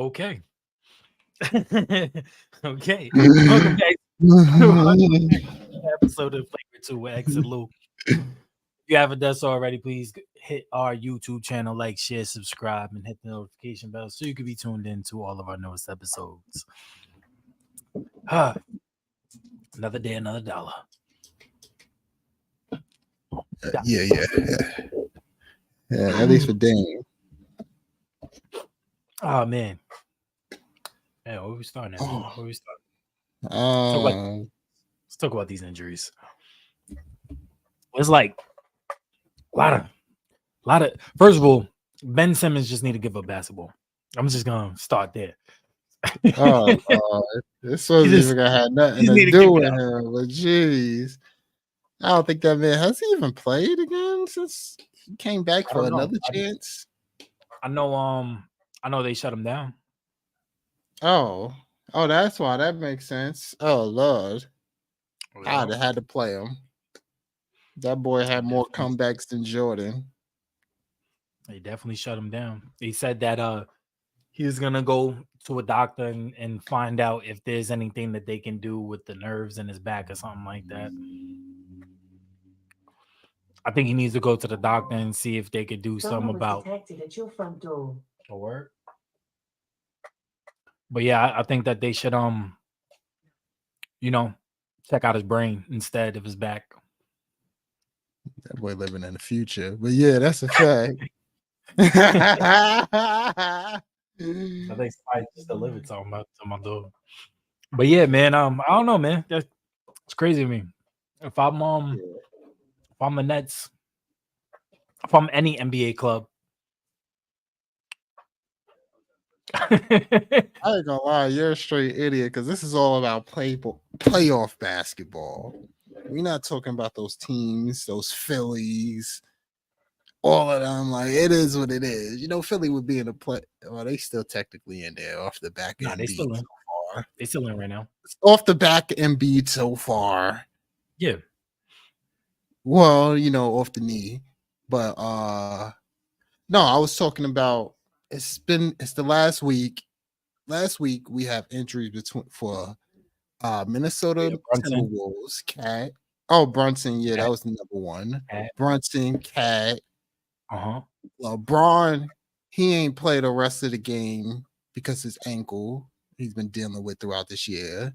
Okay. Okay. Welcome back to the episode of Flagrant Two with X and Luke. If you haven't done so already, please hit our YouTube channel, like, share, subscribe, and hit the notification bell so you can be tuned in to all of our newest episodes. Another day, another dollar. Yeah. At least for Dame. Oh man. Yeah, where we starting at? Oh. Where we starting? Um, Let's talk about these injuries. It's like a lot of. First of all, Ben Simmons just need to give up basketball. I'm just gonna start there. oh, this wasn't even gonna have nothing to do with him. But jeez, I don't think that man has he even played again since he came back for another chance. I know they shut him down. Oh, that's why. That makes sense. Oh Lord, I'd have had to play him. That boy had more comebacks than Jordan. They definitely shut him down. They said that he was gonna go to a doctor and find out if there's anything that they can do with the nerves in his back or something like that. I think he needs to go to the doctor and see if they could do something about detected at your front door. A word. But yeah, I think that they should check out his brain instead of his back. That boy living in the future. But yeah, that's a fact. I think somebody just delivered something about my dog. But yeah, man, I don't know, man. It's crazy to me. If I'm the Nets, if I'm any NBA club, I ain't gonna lie, you're a straight idiot because this is all about playoff basketball. We're not talking about those teams, those Phillies, all of them. Like, it is what it is. You know, Philly would be in the play. Well, they still technically in there off the back end. They still in. So far. They still in right now. It's off the back Embiid so far. Yeah. Well, off the knee. But no, I was talking about it's the last week. Last week we have injuries for Minnesota Timberwolves, Cat. Oh, Brunson, yeah, that was the number one. Cat. Brunson, Cat. Uh-huh. LeBron, he ain't played the rest of the game because his ankle he's been dealing with throughout this year.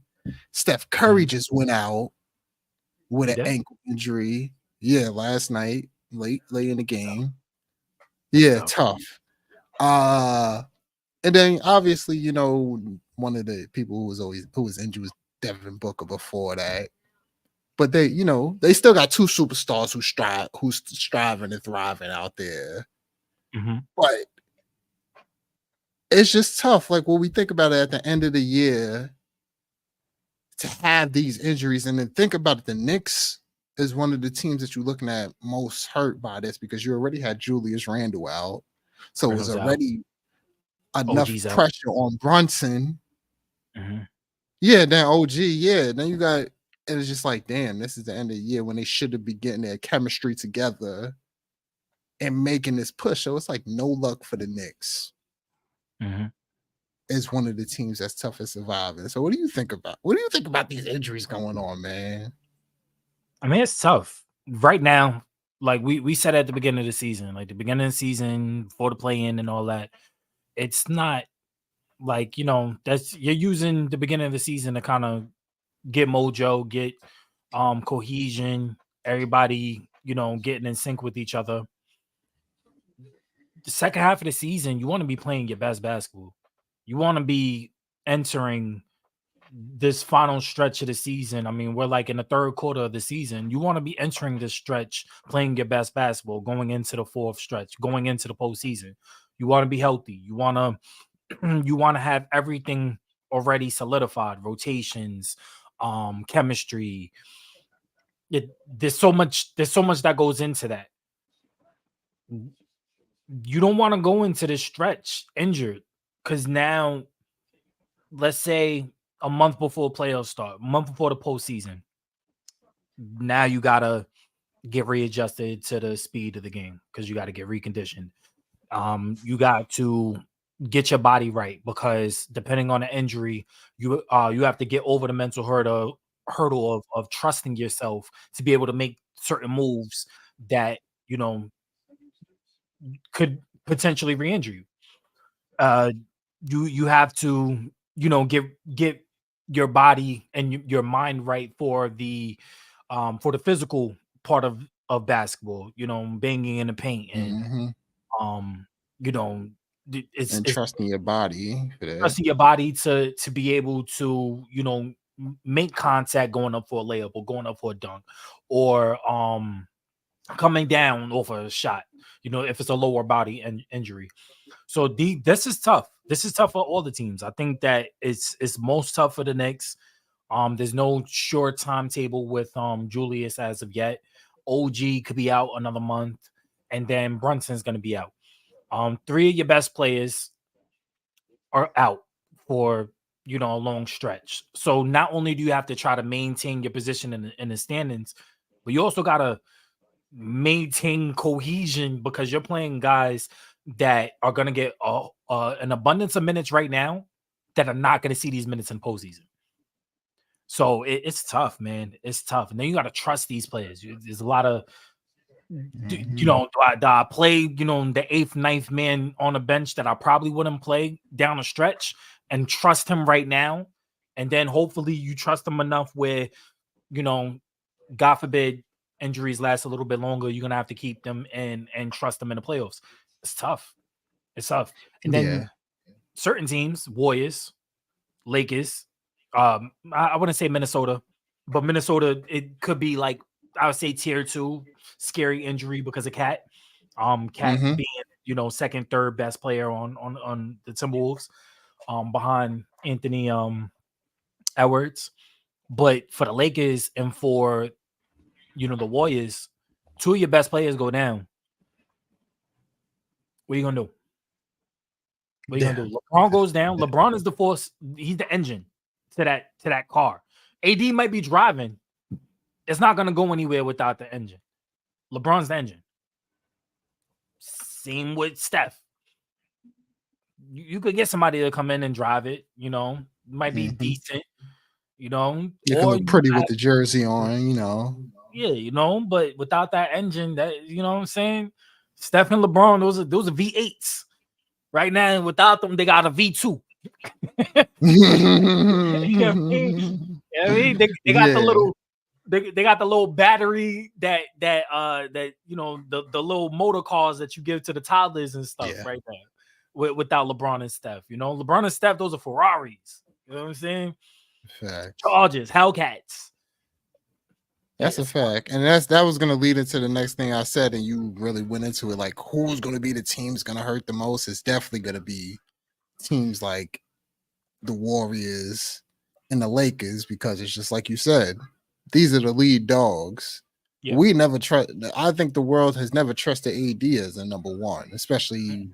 Steph Curry just went out with an ankle injury. Yeah, last night, late in the game. Yeah, tough. And then obviously, one of the people who was injured was Devin Booker before that. But they still got two superstars who's striving and thriving out there. Mm-hmm. But it's just tough. Like when we think about it at the end of the year, to have these injuries, and then think about it, the Knicks is one of the teams that you're looking at most hurt by this because you already had Julius Randle out. So it was already enough pressure on Brunson. Mm-hmm. Yeah, then OG, then you got, and it's just like, damn, this is the end of the year when they should be getting their chemistry together and making this push. So it's like no luck for the Knicks. Mm-hmm. Is one of the teams that's tough at surviving. So what do you think about these injuries going on, man? I mean, it's tough right now. Like we said at the beginning of the season, like the beginning of the season before the play-in and all that, it's not like, that's you're using the beginning of the season to kind of get mojo, get cohesion, everybody, getting in sync with each other. The second half of the season, you want to be playing your best basketball. You want to be entering this final stretch of the season. I mean, we're like in the third quarter of the season. You want to be entering this stretch, playing your best basketball, going into the fourth stretch, going into the postseason. You want to be healthy. You want to have everything already solidified, rotations, chemistry. There's so much that goes into that. You don't want to go into this stretch injured because now, let's say a month before playoffs start, a month before the postseason, now you gotta get readjusted to the speed of the game because you got to get reconditioned. You got to, get your body right, because depending on the injury, you have to get over the mental hurdle of trusting yourself to be able to make certain moves that could potentially re-injure you. Uh, you have to get your body and your mind right for the physical part of basketball. Banging in the paint and Hmm. um, you know, And it's trusting your body for that. trusting your body to be able to make contact going up for a layup or going up for a dunk, or coming down off a shot. If it's a lower body injury. So this is tough. This is tough for all the teams. I think that it's most tough for the Knicks. There's no short timetable with Julius as of yet. OG could be out another month, and then Brunson's gonna be out. Three of your best players are out for a long stretch. So not only do you have to try to maintain your position in the standings, but you also gotta maintain cohesion, because you're playing guys that are gonna get an abundance of minutes right now that are not gonna see these minutes in postseason. So it's tough, man. It's tough, and then you got to trust these players. There's a lot of Mhm. do I play the eighth, ninth man on a bench that I probably wouldn't play down a stretch and trust him right now, and then hopefully you trust him enough where you know, God forbid injuries last a little bit longer, you're gonna have to keep them and trust them in the playoffs. It's tough. It's tough. And Yeah. then certain teams, Warriors, Lakers, I wouldn't say Minnesota, but Minnesota, it could be like I would say tier two, scary injury because of Cat. Cat Hmm. being second, third best player on the Timberwolves, behind Anthony Edwards. But for the Lakers and for the Warriors, two of your best players go down. What are you gonna do? What are you Yeah. gonna do? LeBron goes down. LeBron is the force. He's the engine to that car. AD might be driving. It's not gonna go anywhere without the engine. LeBron's the engine. Same with Steph. You could get somebody to come in and drive it. Might be Hmm. decent. You can Or look pretty with the jersey on. yeah, but without that engine, that what I'm saying. Steph and LeBron, those are V8s. Right now, without them, they got a V2. You know what I mean? You know what I mean? They got the Yeah. little they got the little battery that the little motor cars that you give to the toddlers and stuff Yeah. right there. Without LeBron and Steph, LeBron and Steph, those are Ferraris. You know what I'm saying? Facts. Chargers, Hellcats. That's a It's fact. And that was gonna lead into the next thing I said, and you really went into it. Like, who's gonna be the team's gonna hurt the most? It's definitely gonna be teams like the Warriors and the Lakers, because it's just like you said, these are the lead dogs. yeah, We never trust. I think the world has never trusted AD as a number one, especially mm,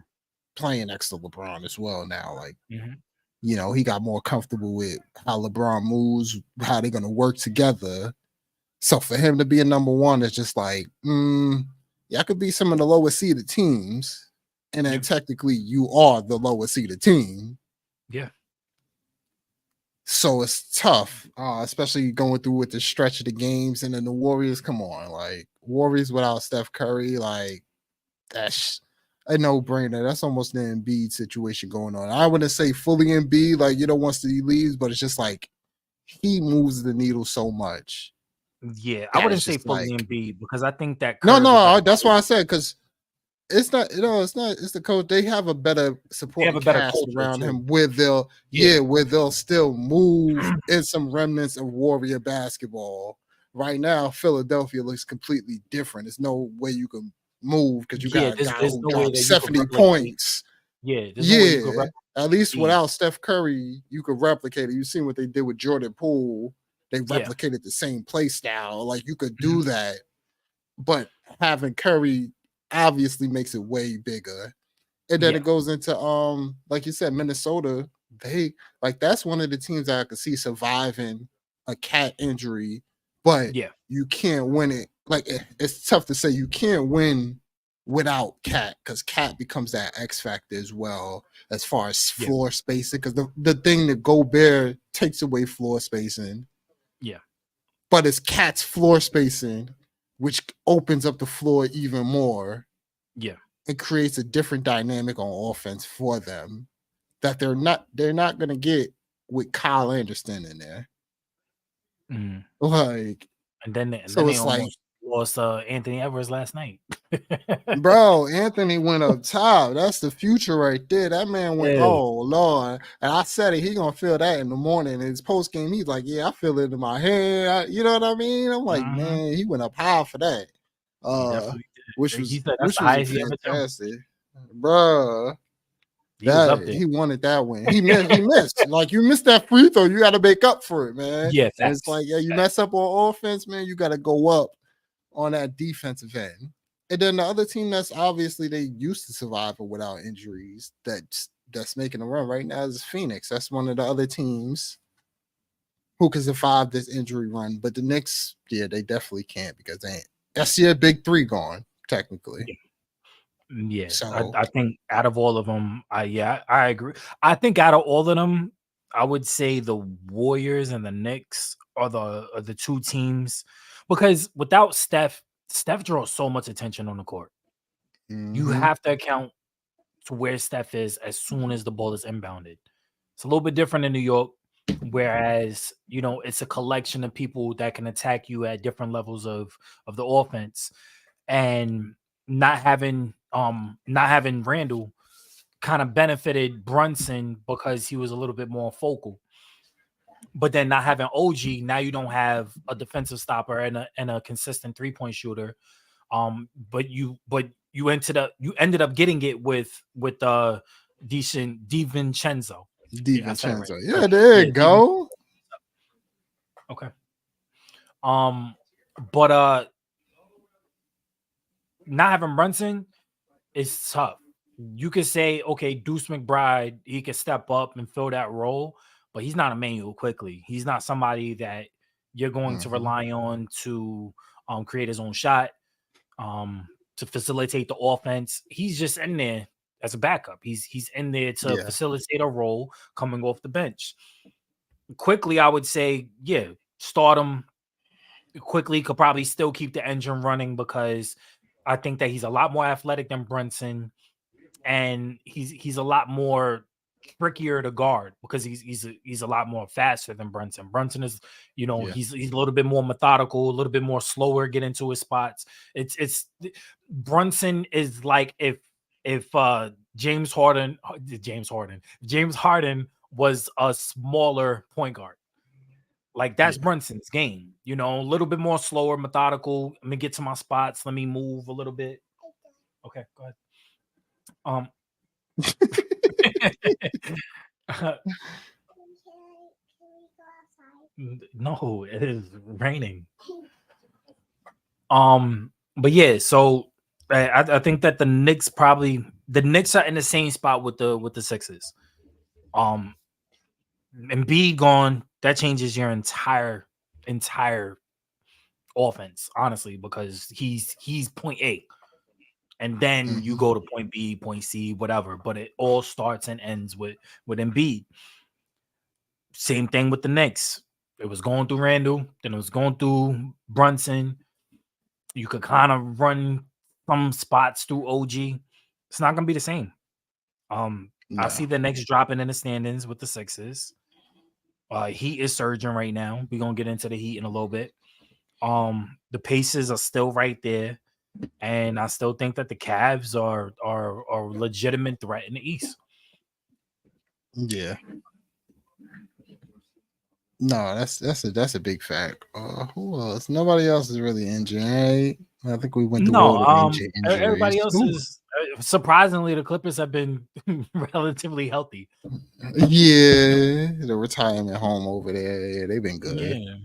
playing next to LeBron as well. Now, like, mhm. he got more comfortable with how LeBron moves, how they're gonna work together. So for him to be a number one is just like, yeah, I could be some of the lower seeded teams, and then Yeah, technically you are the lower seeded team. yeah, So it's tough, especially going through with the stretch of the games. And then the Warriors, come on, like Warriors without Steph Curry, like that's a no brainer. That's almost the Embiid situation going on. I wouldn't say fully Embiid, like once he leaves, but it's just like he moves the needle so much yeah. I that it's wouldn't say just fully like, Embiid because I think that no, curve no, is a that's why I said, because it's not, it's not, it's the coach. They have a better they have supporting a better cast culture around too. him where they'll, Yeah, where they'll still move in some remnants of Warrior basketball. Right now, Philadelphia looks completely different. There's no way you can move because you yeah. got a There's guy there's who no way dropped that you could 70 replicate. points. Yeah, there's no way you could Yeah, replicate at least Embiid. without Steph Curry, you could replicate it. You've seen what they did with Jordan Poole. They Yeah, replicated the same play style. Like, you could mhm, do that, but having Curry obviously makes it way bigger. And then yeah, it goes into like you said, Minnesota. They, like, that's one of the teams that I could see surviving a cat injury, but yeah, you can't win it. Like, it's tough to say you can't win without Cat, because Cat becomes that X factor as well as far as Yeah. floor spacing. Because the thing that Gobert takes away floor spacing, Yeah. but it's Cat's floor spacing, which opens up the floor even more. Yeah. It creates a different dynamic on offense for them that they're not gonna get with Kyle Anderson in there. Mm. Like, And then so they it's like, almost lost Anthony Edwards last night. bro, Anthony went up top. That's the future right there. That man went, Yeah. oh Lord. And I said it, he gonna feel that in the morning. In his post game, he's like, yeah, I feel it in my head. You know what I mean? I'm like, man, he went up high for that. He definitely Which did. He was said that's which the was a highest he ever done. fantastic, bro. He was up That there. he wanted that win. He missed. Like, you missed that free throw. You got to make up for it, man. Yeah, And it's facts. like, yeah, you mess up on offense, man. You got to go up on that defensive end. And then the other team that's obviously they used to survive without injuries that's making a run right now is Phoenix. That's one of the other teams who can survive this injury run. But the Knicks, yeah, they definitely can't because that's your big three gone technically. Yeah. Yeah, So I think out of all of them, I agree. I think out of all of them, I would say the Warriors and the Knicks are the two teams, because without Steph draws so much attention on the court. You have to account to where Steph is as soon as the ball is inbounded. It's a little bit different in New York, whereas it's a collection of people that can attack you at different levels of the offense, and not having Randall kind of benefited Brunson because he was a little bit more focal. But then not having OG, now you don't have a defensive stopper and a consistent 3-point shooter. But you ended up getting it with DiVincenzo. Yeah, I said it right. DiVincenzo. Yeah, there you go. Okay. But not having Brunson is tough. You could say, okay, Deuce McBride, he could step up and fill that role, but he's not Emmanuel quickly. He's not somebody that you're going to rely on to create his own shot, to facilitate the offense. He's just in there as a backup. He's in there to facilitate a role coming off the bench. Quickly, I would say, yeah, start him. Quickly could probably still keep the engine running because I think that he's a lot more athletic than Brunson, and he's a lot more trickier to guard because he's a lot more faster than Brunson. Brunson is, he's a little bit more methodical, a little bit more slower, get into his spots. It's Brunson is like if James Harden was a smaller point guard. Like, that's Brunson's game, a little bit more slower, methodical. Let me get to my spots. Let me move a little bit. Okay, go ahead. No, it is raining. But yeah, so I think that the Knicks are in the same spot with the Sixers. Embiid gone, that changes your entire offense, honestly, because he's point A, and then you go to point B, point C, whatever. But it all starts and ends with Embiid. Same thing with the Knicks. It was going through Randall, then it was going through Brunson. You could kind of run some spots through OG. It's not gonna be the same. I see the Knicks dropping in the standings with the Sixers. Heat is surging right now. We're gonna get into the Heat in a little bit. The Pacers are still right there, and I still think that the Cavs are a legitimate threat in the East. Yeah. No, that's a big fact. Who else? Nobody else is really injured. Right? I think we went through all the injuries. Everybody else is surprisingly, the Clippers have been relatively healthy. Yeah, the retirement home over there. Yeah, they've been good. Yeah.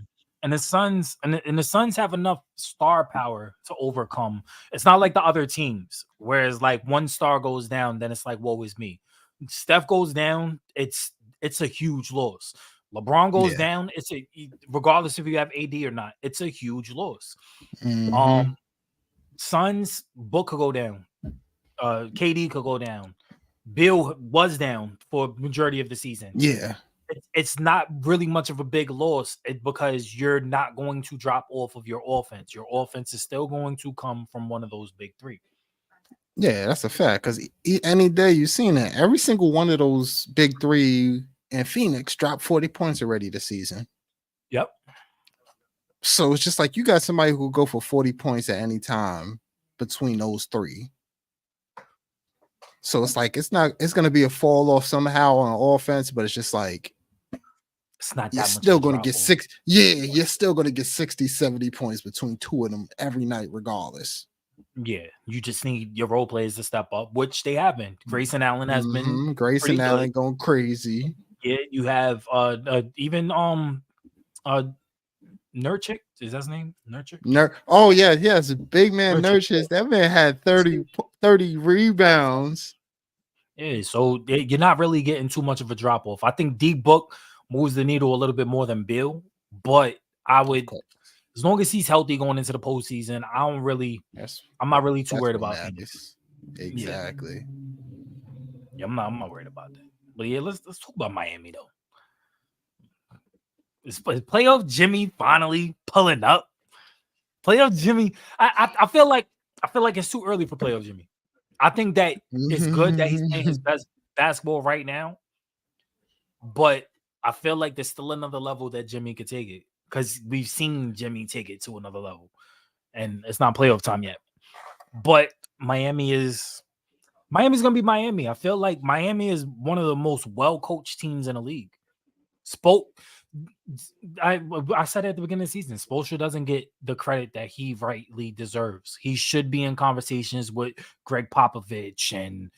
And the Suns have enough star power to overcome. It's not like the other teams, whereas like one star goes down, then it's like, woe is me. Steph goes down, it's a huge loss. LeBron goes down, it's regardless if you have AD or not, it's a huge loss. Suns, Book could go down. KD could go down. Bill was down for majority of the season. Yeah. It's not really much of a big loss because you're not going to drop off of your offense. Your offense is still going to come from one of those big three. Yeah, that's a fact. Because any day you've seen it, every single one of those big three in Phoenix dropped 40 points already this season. Yep. So it's just like you got somebody who will go for 40 points at any time between those three. So it's like it's going to be a fall off somehow on offense, but it's just like it's not you're that much still going to get six. Yeah, you're still going to get 60, 70 points between two of them every night, regardless. Yeah, you just need your role players to step up, which they have been. Grayson Allen has been Grayson Allen going crazy. Yeah, you have even Nurkic, is that his name? Nurkic? Oh yeah, it's a big man Nurkic. That man had 30 rebounds. Yeah, so you're not really getting too much of a drop off. I think D Book moves the needle a little bit more than Bill, but I would, as long as he's healthy going into the postseason, I'm not really too worried about Phoenix. Exactly. Yeah, I'm not worried about that. But yeah, let's talk about Miami though. Is playoff Jimmy finally pulling up? Playoff Jimmy, I feel like it's too early for playoff Jimmy. I think that it's good that he's playing his best basketball right now, but I feel like there's still another level that Jimmy could take it because we've seen Jimmy take it to another level, and it's not playoff time yet. But Miami's gonna be Miami. I feel like Miami is one of the most well-coached teams in the league. I said at the beginning of the season, Spoelstra doesn't get the credit that he rightly deserves. He should be in conversations with Greg Popovich and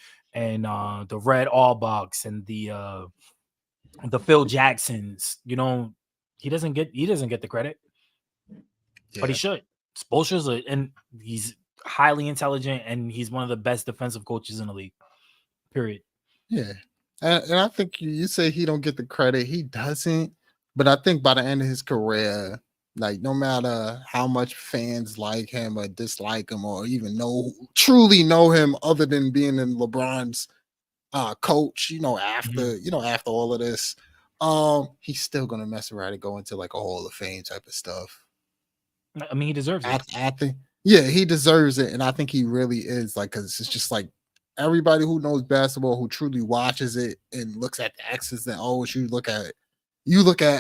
the Red Auerbachs and the Phil Jacksons. You know, he doesn't get the credit, but he should. Spoelstra's and he's highly intelligent and he's one of the best defensive coaches in the league. Period. Yeah, and I think you say he don't get the credit. He doesn't. But I think by the end of his career, like no matter how much fans like him or dislike him or even truly know him other than being in LeBron's coach, after all of this, he's still gonna mess around and go into like a Hall of Fame type of stuff. I mean, he deserves it. I think, he deserves it, and I think he really is because it's just like everybody who knows basketball, who truly watches it and looks at the X's and O's, you look at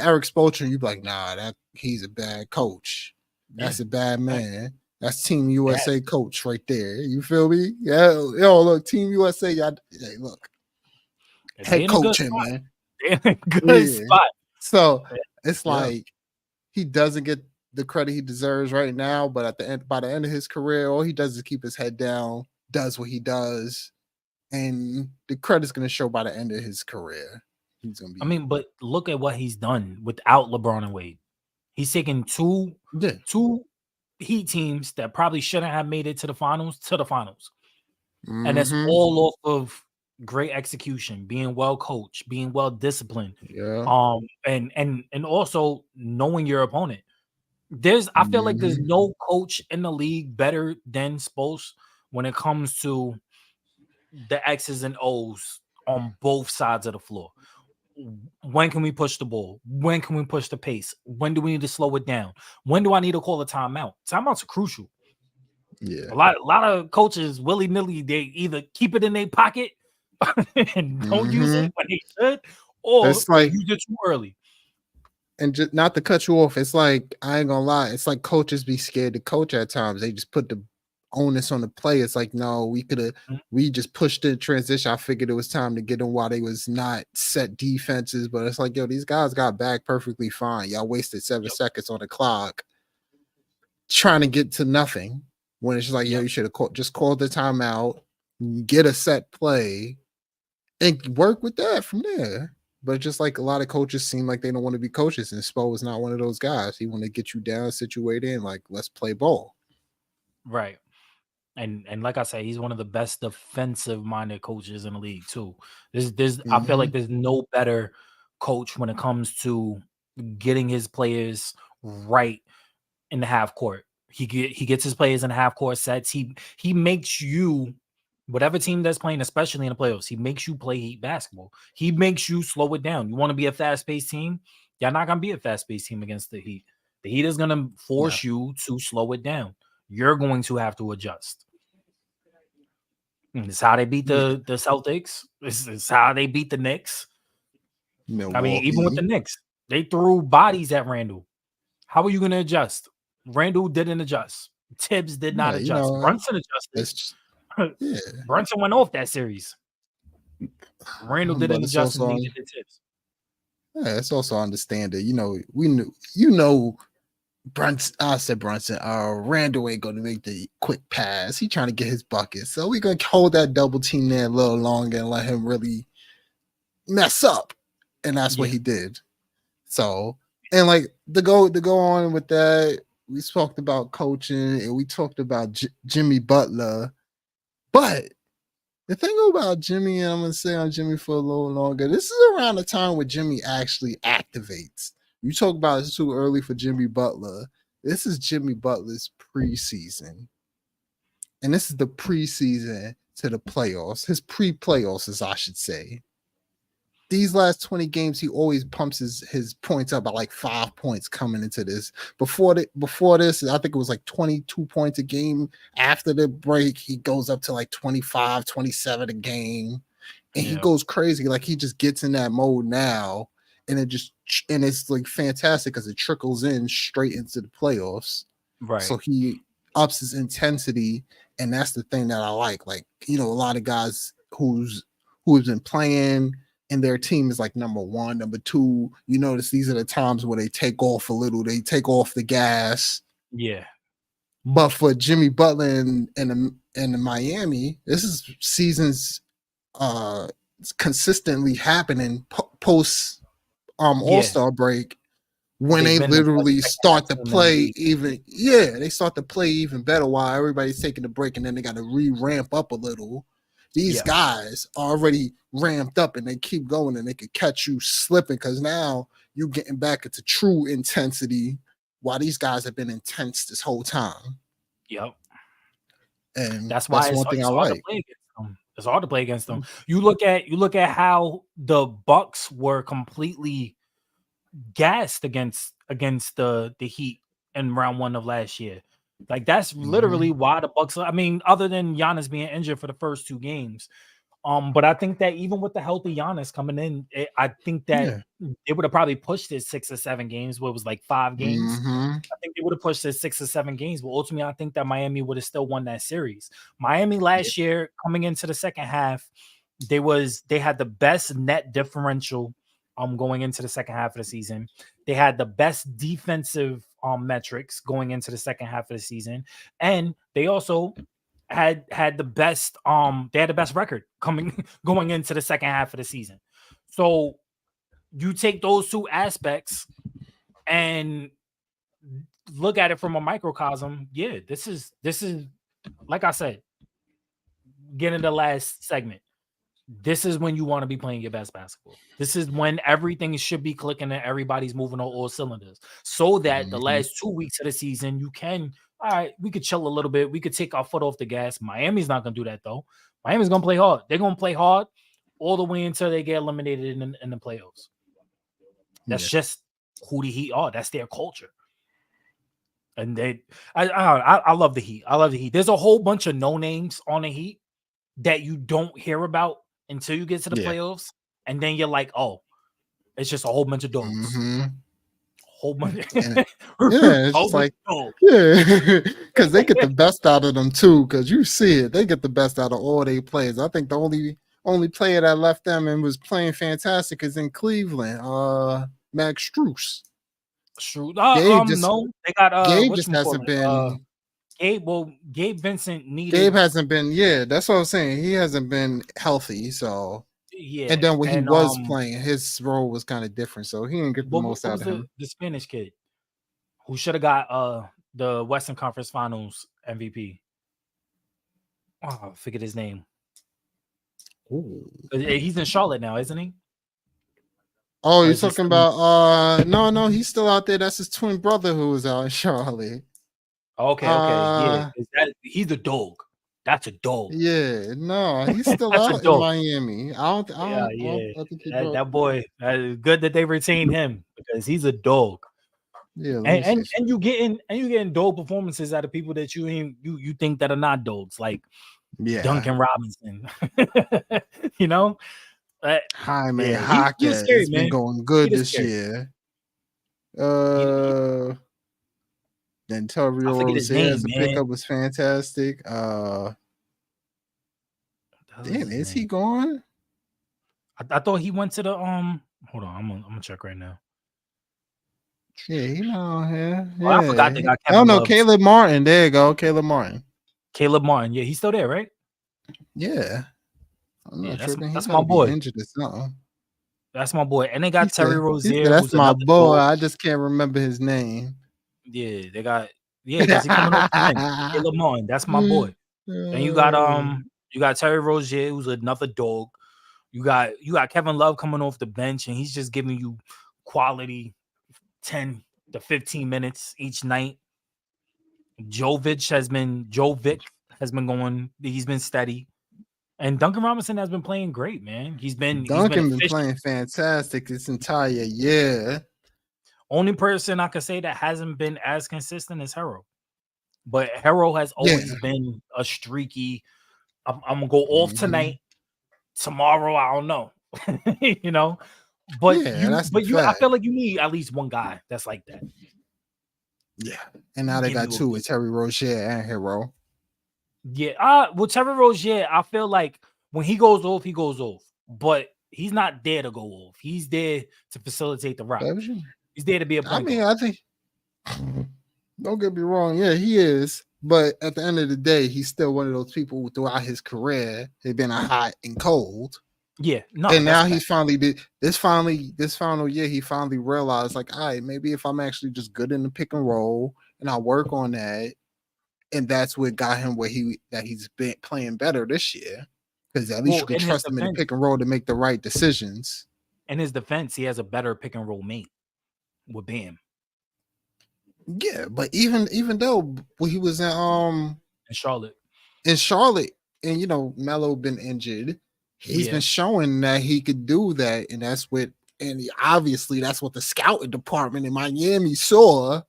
Eric Spoelstra and you be like, nah, he's a bad coach. That's a bad man. That's Team USA coach right there. You feel me? Yeah. Yo, look, Team USA. Hey, look. Head coach him, man. Good spot. So it's like he doesn't get the credit he deserves right now, but by the end of his career, all he does is keep his head down, does what he does, and the credit's gonna show by the end of his career. But look at what he's done without LeBron and Wade. He's taken two Heat teams that probably shouldn't have made it to the finals. And that's all off of great execution, being well coached, being well disciplined, and also knowing your opponent. I feel like there's no coach in the league better than Spoelstra when it comes to the X's and O's on both sides of the floor. When can we push the ball? When can we push the pace? When do we need to slow it down? When do I need to call a timeout? Timeouts are crucial. Yeah, a lot of coaches willy-nilly, they either keep it in their pocket and don't use it when they should, or it's like use it too early. And just not to cut you off, it's like I ain't gonna lie, it's like coaches be scared to coach at times. They just put the onus on the play. It's like, no, we just pushed the transition. I figured it was time to get them while they was not set defenses, but it's like, yo, these guys got back perfectly fine. Y'all wasted 7 seconds on the clock trying to get to nothing when it's just like, yo, you should have just called the timeout, get a set play, and work with that from there. But just like a lot of coaches seem like they don't want to be coaches, and Spo is not one of those guys. He want to get you down, situated, and like, let's play ball. Right. And like I said, he's one of the best defensive-minded coaches in the league too. I feel like there's no better coach when it comes to getting his players right in the half court. He gets his players in half court sets. He makes you Whatever team that's playing, especially in the playoffs, he makes you play Heat basketball. He makes you slow it down. You want to be a fast-paced team? You're not gonna be a fast-paced team against the Heat. The Heat is gonna force you to slow it down. You're going to have to adjust. It's how they beat the Celtics. It's how they beat the Knicks. Milwaukee. I mean, even with the Knicks, they threw bodies at Randall. How are you going to adjust? Randall didn't adjust. Tibbs did not adjust. Brunson adjusted. Brunson went off that series. Randall didn't adjust and needed the Tibbs. Yeah, it's also understanding. Brunson. I said Brunson. Randall ain't gonna make the quick pass. He trying to get his bucket, so we gonna hold that double team there a little longer and let him really mess up, and that's what he did. So, and like to go on with that, we talked about coaching and we talked about Jimmy Butler, but the thing about Jimmy, and I'm gonna say on Jimmy for a little longer. This is around the time where Jimmy actually activates. You talk about it's too early for Jimmy Butler. This is Jimmy Butler's preseason. And this is the preseason to the playoffs. His pre-playoffs, as I should say. These last 20 games, he always pumps his points up by like 5 points coming into this. Before this, I think it was like 22 points a game. After the break, he goes up to like 25, 27 a game. And he goes crazy. Like he just gets in that mode now. And it's like fantastic because it trickles in straight into the playoffs. Right. So he ups his intensity, and that's the thing that I like. Like, a lot of guys who's been playing and their team is like number one, number two. You notice these are the times where they take off a little, they take off the gas. Yeah. But for Jimmy Butler and Miami, this is seasons consistently happening post All-Star break when they literally start to play they start to play even better while everybody's taking a break, and then they got to ramp up a little. These guys are already ramped up and they keep going, and they could catch you slipping because now you're getting back into true intensity while these guys have been intense this whole time. Yep. And that's why one thing I like. It's hard to play against them. You look at how the Bucks were completely gassed against the Heat in round one of last year. Like that's literally why the Bucks. I mean, other than Giannis being injured for the first 2 games, but I think that even with the healthy Giannis coming in, I think that it would have probably pushed it 6 or 7 games. Where it was like 5 games. I think they would have pushed it 6 or 7 games. But ultimately, I think that Miami would have still won that series. Miami last year, coming into the second half, they had the best net differential going into the second half of the season. They had the best defensive metrics going into the second half of the season, and they also had the best record going into the second half of the season. So you take those 2 aspects and look at it from a microcosm. Yeah, this is like I said, getting the last segment. This is when you want to be playing your best basketball. This is when everything should be clicking and everybody's moving on all cylinders, so that the last 2 weeks of the season you can, all right, we could chill a little bit. We could take our foot off the gas. Miami's not going to do that though. Miami's going to play hard. They're going to play hard all the way until they get eliminated in the playoffs. That's just who the Heat are. That's their culture. And I love the Heat. I love the Heat. There's a whole bunch of no names on the Heat that you don't hear about until you get to the playoffs, and then you're like, oh, it's just a whole bunch of dogs. Whole bunch. It's like because they get the best out of them too. Because you see it, they get the best out of all their players. I think the only player that left them and was playing fantastic is in Cleveland. Max Strus. No, they got Gabe just hasn't been. Gabe Vincent needed. Gabe hasn't been. Yeah, that's what I'm saying. He hasn't been healthy. So and then when he was playing, his role was kind of different. So he didn't get the most out of him. The Spanish kid who should have got the Western Conference Finals MVP. Oh, I forget his name. Ooh. He's in Charlotte now, isn't he? Oh, you're talking about no, he's still out there. That's his twin brother who was out in Charlotte. Okay, yeah. He's the dog. That's a dog. Yeah, no, he's still That's a out in dog. Miami. Yeah, yeah. I think he That, broke. that boy, good that they retained him because he's a dog. Yeah, let me And see. and you getting dog performances out of people that you think that are not dogs, like Yeah, Duncan Robinson. you know, Jaime yeah, he was Jaquez scary, has been man. going He good was this scary. year. He, Then Terry I forget his Rozier name, as a man. pickup was fantastic. What the hell is Damn, his is he name? gone? I thought he went to the Hold on, I'm gonna check right now. Yeah, he not here. Oh, I forgot Yeah. they got Oh Kevin no, Love. Caleb Martin. There you go, Caleb Martin. Caleb Martin. Yeah, he's still there, right? Yeah. I'm Yeah, not tripping. He that's got my to be boy. injured or something. That's my boy. And they He got Terry said, he said Rozier, that's who's my another boy. dog. I just can't remember his name. Yeah, because he coming off the bench. Caleb Martin, that's my boy. And you got Terry Rozier, who's another dog. You got Kevin Love coming off the bench, and he's just giving you quality 10 to 15 minutes each night. Jovic has been going, he's been steady. And Duncan Robinson has been playing great, man. He's been Duncan been efficient. playing fantastic this entire year. Only person I could say that hasn't been as consistent is Hero. But Hero has Yeah. always been a streaky. I'm gonna go off Mhm. tonight. Tomorrow, I don't know. you know, but Yeah, that's a I fact. feel like you need at least one guy that's like that. Yeah. And now they Give got you a two with Terry Rozier and Hero. with Terry Rozier, I feel like when he goes off, he goes off. But he's not there to go off. He's there to facilitate the route. He's there to be a point guard. I think don't get me wrong, yeah, he is. But at the end of the day, he's still one of those people who throughout his career have been a hot and cold. Yeah, no, And now that's he's finally this final year, he finally realized, like, all right, maybe if I'm actually just good in the pick and roll and I work on that, and that's what got him where he's been playing better this year. Because at least you can trust him in the pick and roll to make the right decisions. In his defense, he has a better pick and roll mate with Bam. Yeah, but even though when he was in Charlotte, and Melo been injured, he's been showing that he could do that, and obviously that's what the scouting department in Miami saw,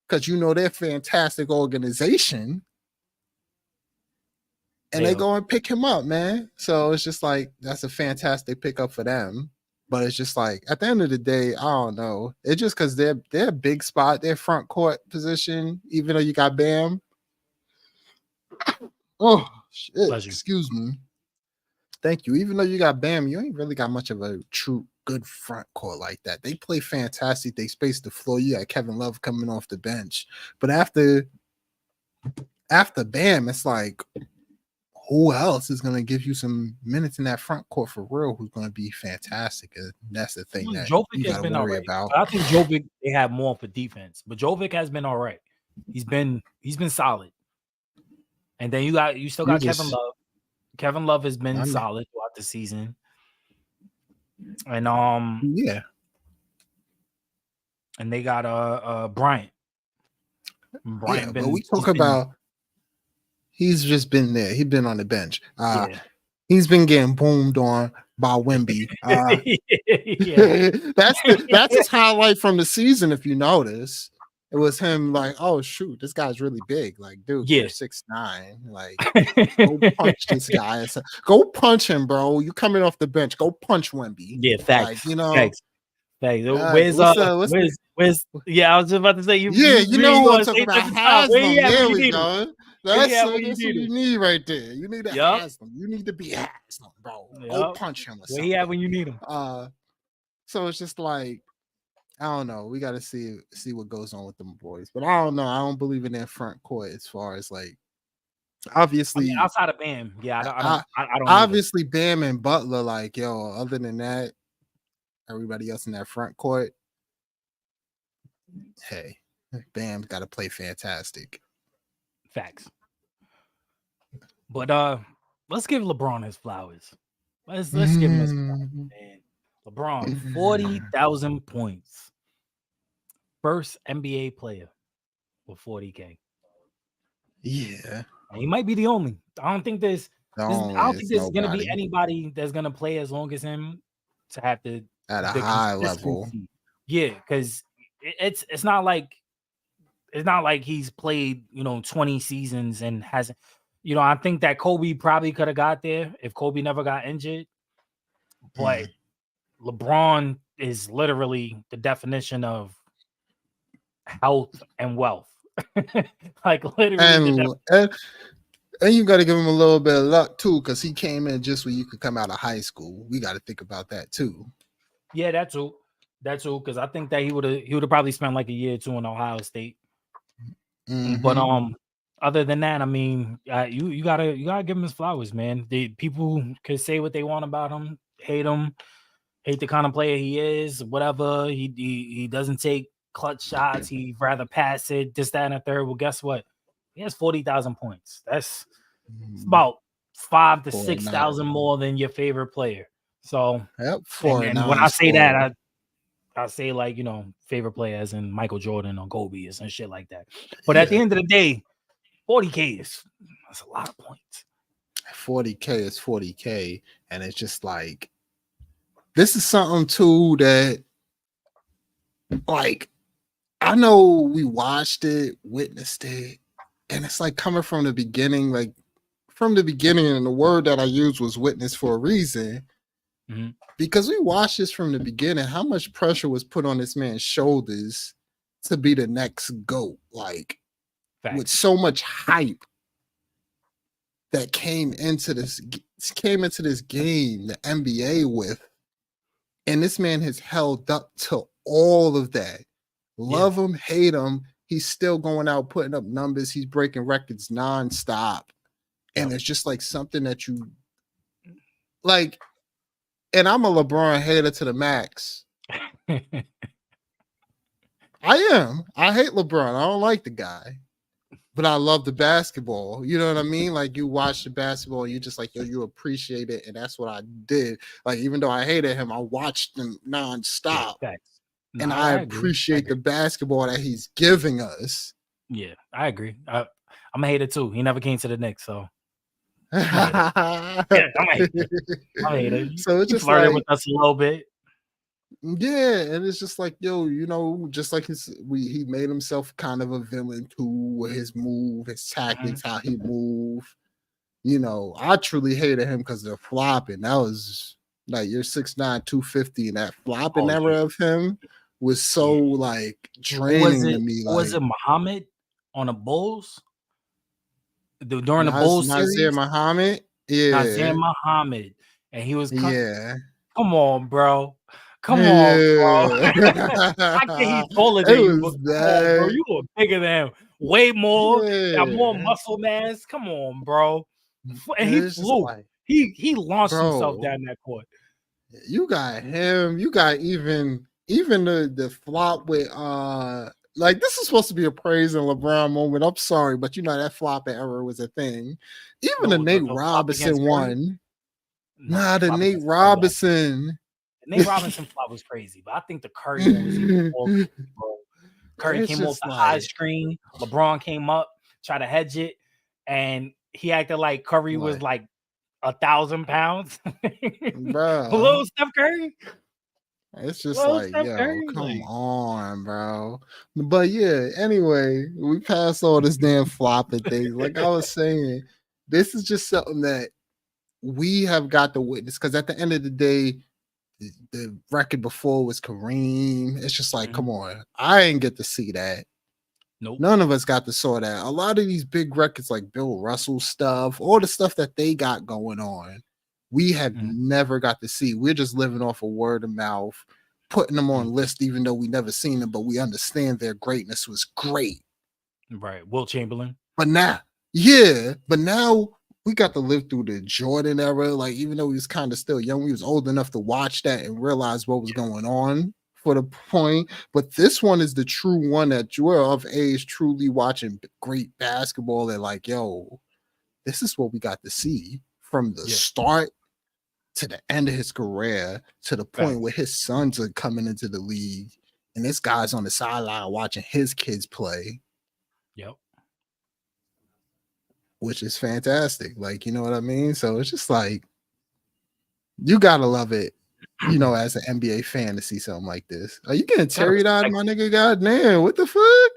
because they're a fantastic organization, and they go and pick him up, man. So it's just like that's a fantastic pickup for them. But it's just like at the end of the day, I don't know. It's just because they're a big spot, their front court position, even though you got Bam. Oh shit! Pleasure. Excuse me. Thank you. Even though you got Bam, you ain't really got much of a true good front court like that. They play fantastic. They space the floor. You got Kevin Love coming off the bench, but after Bam, it's like, who else is going to give you some minutes in that front court for real? Who's going to be fantastic? And that's the thing that you got to worry about. I think Jovic, they have more for defense, but Jovic has been all right. He's been solid. And then you still got Kevin Love. Kevin Love has been solid throughout the season. And yeah. And they got Bryant. Bryant, but we talk about he's just been there. He's been on the bench. He's been getting boomed on by Wemby. That's his highlight from the season. If you notice, it was him like, oh shoot, this guy's really big. Like, dude, you're 6'9". Like, go punch this guy. Go punch him, bro. You coming off the bench? Go punch Wemby. Yeah, facts. Like, Facts. Where's I was just about to say you know what I'm talking about. Haslam. There we go. That's what you need right there. You need a Haslam. You need to be Haslam, bro. Go punch him or something. Where he at when you need him? So it's just like, I don't know. We got to see what goes on with them boys. But I don't know. I don't believe in their front court as far as like, obviously outside of Bam. Yeah, I don't obviously either. Bam and Butler, like, yo, other than that, everybody else in that front court, hey, Bam's got to play fantastic. Facts. But let's give LeBron his flowers. Let's give him his flowers, man. LeBron, 40,000 points. First NBA player with 40K. Yeah. And he might be the only. I don't think there's I don't think It's there's gonna be nobody anybody that's gonna play as long as him to have at a the high level. consistency. Yeah, because it's not like he's played 20 seasons and hasn't. I think that Kobe probably could have got there if Kobe never got injured, but LeBron is literally the definition of health and wealth. Like literally the And, and you got to give him a little bit of luck too, because he came in just when you could come out of high school. We got to think about that too. Yeah, that's all. That's all. Because I think that he would have probably spent like a year or two in Ohio State. But other than that, I mean, you gotta give him his flowers, man. People could say what they want about him, hate the kind of player he is, whatever. He doesn't take clutch shots. He'd rather pass it, this, that, and a third. Well, guess what? He has 40,000 points. It's about 5 to 6,000 more than your favorite player. So, Yep, and when I say that, I say like favorite player as in Michael Jordan or Kobe and shit like that. But at the end of the day, 40K that's a lot of points. 40K is 40K, and it's just like this is something too that like I know we watched it, witnessed it, and it's like coming from the beginning, and the word that I used was witness for a reason. Because we watched this from the beginning, how much pressure was put on this man's shoulders to be the next GOAT, like with so much hype that came into this game, the NBA with, and this man has held up to all of that. Love him, hate him, he's still going out putting up numbers. He's breaking records nonstop, and it's just like something that you like. And I'm a LeBron hater to the max. I am. I hate LeBron. I don't like the guy, but I love the basketball. You know what I mean? Like you watch the basketball, and you just like, yo, you appreciate it, and that's what I did. Like even though I hated him, I watched him nonstop, and I appreciate the basketball that he's giving us. Yeah, I agree. I'm a hater too. He never came to the Knicks, so. I'm a hater. So it's just flirted with us a little bit. Yeah, and it's just like, yo, just like he made himself kind of a villain too with his move, his tactics, how he moved. I truly hated him because they're flopping. That was like you're 6'9", 250, and that flopping era of him was so like draining to me. Was it Muhammad on the Bulls? During the Bulls series? Nazir Muhammad? Yeah. Nazir Muhammad. And he was yeah. Come on, bro. Come on, bro. I think he's taller than you, but come on, bro. You were bigger than him. Way more. Got more muscle mass. Come on, bro. And he flew. He launched himself down that court. You got him. You got even the flop with like this is supposed to be a praise and LeBron moment. I'm sorry, but that flopping error was a thing. Even the Nate Robinson one. The Nate Robinson. The Nate Robinson flop was crazy, but I think the Curry one was even more crazy, bro. Curry came off the high screen. LeBron came up, tried to hedge it, and he acted like Curry was like 1,000 pounds. Bro. Hello, Steph Curry. It's just like, yo, come on, bro. But yeah, anyway, we passed all this damn flopping thing. Like I was saying, this is just something that we have got to witness because at the end of the day, the record before was Kareem. It's just like, come on, I ain't get to see that. Nope. None of us got to saw that. A lot of these big records like Bill Russell stuff, all the stuff that they got going on, we have never got to see. We're just living off of word of mouth, putting them on list, even though we never seen them, but we understand their greatness was great. Right. Wilt Chamberlain. But now we got to live through the Jordan era. Like, even though he was kind of still young, we was old enough to watch that and realize what was going on for the point. But this one is the true one that you're of age, truly watching great basketball and like, yo, this is what we got to see from the start to the end of his career, to the point where his sons are coming into the league and this guy's on the sideline watching his kids play. Yep. which is fantastic. Like, you know what I mean? So it's just like you gotta love it, as an NBA fan to see something like this. Are you getting Gotta teary eyed, respect my nigga? God damn, what the fuck?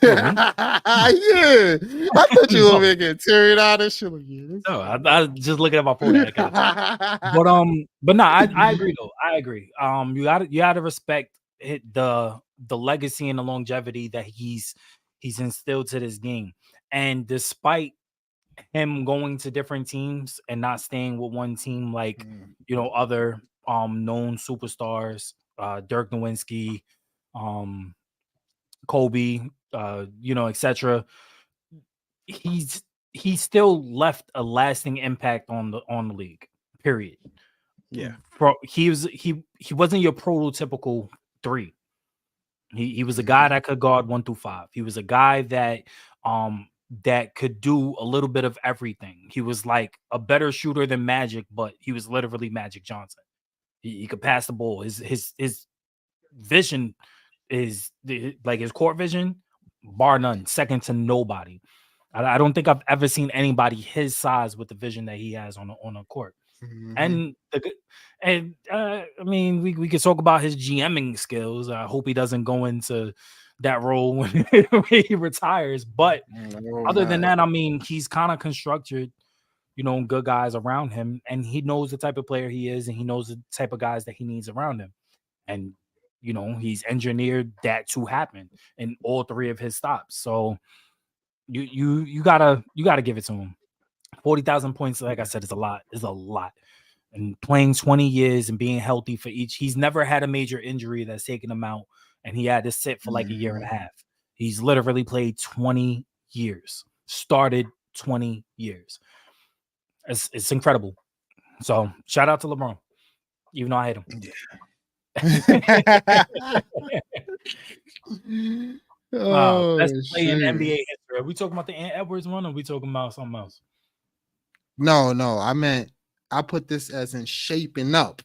who, me? No, Yeah, I thought you were no, making teary eyed and shit like no. I just looking at my phone. I got it. But no, I agree though. I agree. You gotta respect the legacy and the longevity that he's instilled to this game. And despite him going to different teams and not staying with one team, like Mm, other known superstars, Dirk Nowitzki, um, Kobe, etc. He's he still left a lasting impact on the league. Period. yeah. He wasn't your prototypical three. He was a guy Mhm. that could guard 1 through 5. He was a guy that could do a little bit of everything. He was like a better shooter than Magic, but he was literally Magic Johnson. He could pass the ball. His vision like his court vision, bar none, second to nobody. I don't think I've ever seen anybody his size with the vision that he has on a court. Mhm. And I mean, we could talk about his GMing skills. I hope he doesn't go into that role when when he retires. But No, other than not. that, I mean, he's kind of constructed, good guys around him, and he knows the type of player he is, and he knows the type of guys that he needs around him. And he's engineered that to happen in all three of his stops. So you gotta give it to him. 40,000 points, like I said, is a lot. Is a lot. And playing 20 years and being healthy for each, he's never had a major injury that's taken him out, and he had to sit for like a year and a Mhm. half. He's literally played 20 years, started 20 years. It's incredible. So shout out to LeBron, even though I hate him. Yeah. Oh Best play in shit. NBA history. Are we talking about the Ant Edwards one, or are we talking about something else? No, no, I meant I put this as in shaping up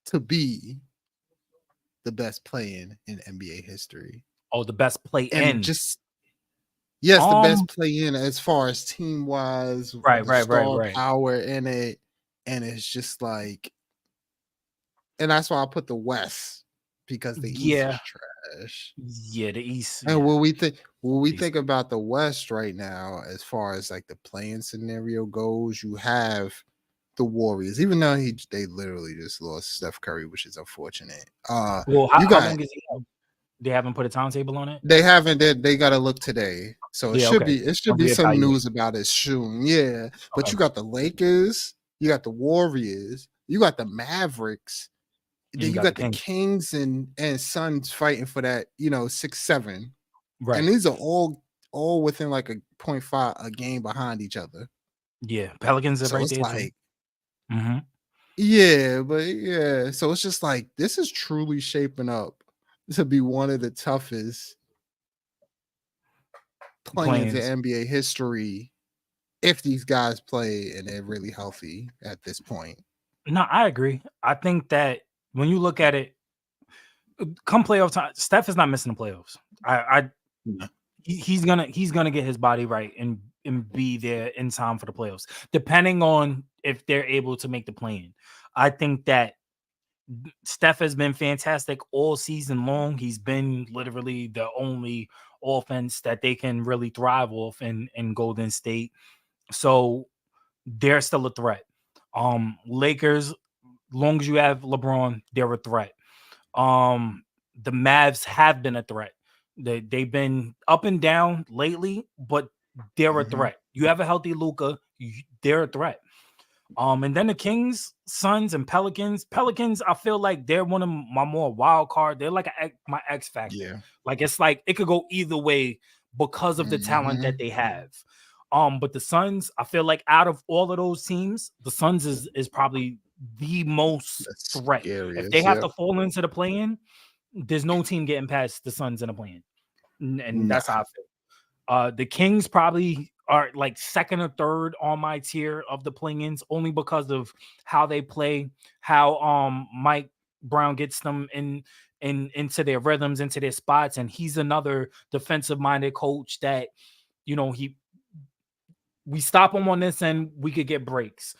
to be the best play in NBA history. Oh, the best play And in. just yes, the best Um, play in as far as team wise, right, the right, right, star right. power in it. And it's just like, and that's why I put the West because the East is Yeah, trash. yeah, the East, And yeah. when we East. think about the West right now, as far as like the playing scenario goes, you have the Warriors, even though they literally just lost Steph Curry, which is unfortunate. Well, You how got long is he out? They haven't put a timetable on it? they haven't they got to look today, so Yeah, okay. it should I'll be some reevaluate. news about it soon. Yeah, but Okay. you got the Lakers, you got the Warriors, you got the Mavericks, And then you you got the got the Kings. Kings and Suns fighting for that 6-7, and Right. these are all within like a 0.5 a game behind each other. Yeah. Pelicans are So right it's there too. like, Mm-hmm. yeah, but yeah. So it's just like this is truly shaping up to be one of the toughest play-ins in Plans. NBA history if these guys play and they're really healthy at this point. No, I agree. I think that when you look at it, come playoff time, Steph is not missing the playoffs. I Yeah. he's gonna get his body right and be there in time for the playoffs, depending on if they're able to make the play-in. I think that Steph has been fantastic all season long. He's been literally the only offense that they can really thrive off in Golden State. So they're still a threat. Lakers, long as you have LeBron, they're a threat. The Mavs have been a threat. They've been up and down lately, but they're a Mhm. threat. You have a healthy Luca, they're a threat. And then the Kings, Suns, and Pelicans. Pelicans, I feel like they're one of my more wild card. They're like my X factor. Yeah. Like it's like it could go either way because of the talent that Mhm. they have. But the Suns, I feel like out of all of those teams, the Suns is probably the most That's threat. If they scariest. have Yep. to fall into the play-in, there's no team getting past the Suns in the play-in, and Nah. that's how I feel. The Kings probably are like second or third on my tier of the play-ins, only because of how they play, how Mike Brown gets them into their rhythms, into their spots, and he's another defensive-minded coach that he we stop them on this end, we could get breaks.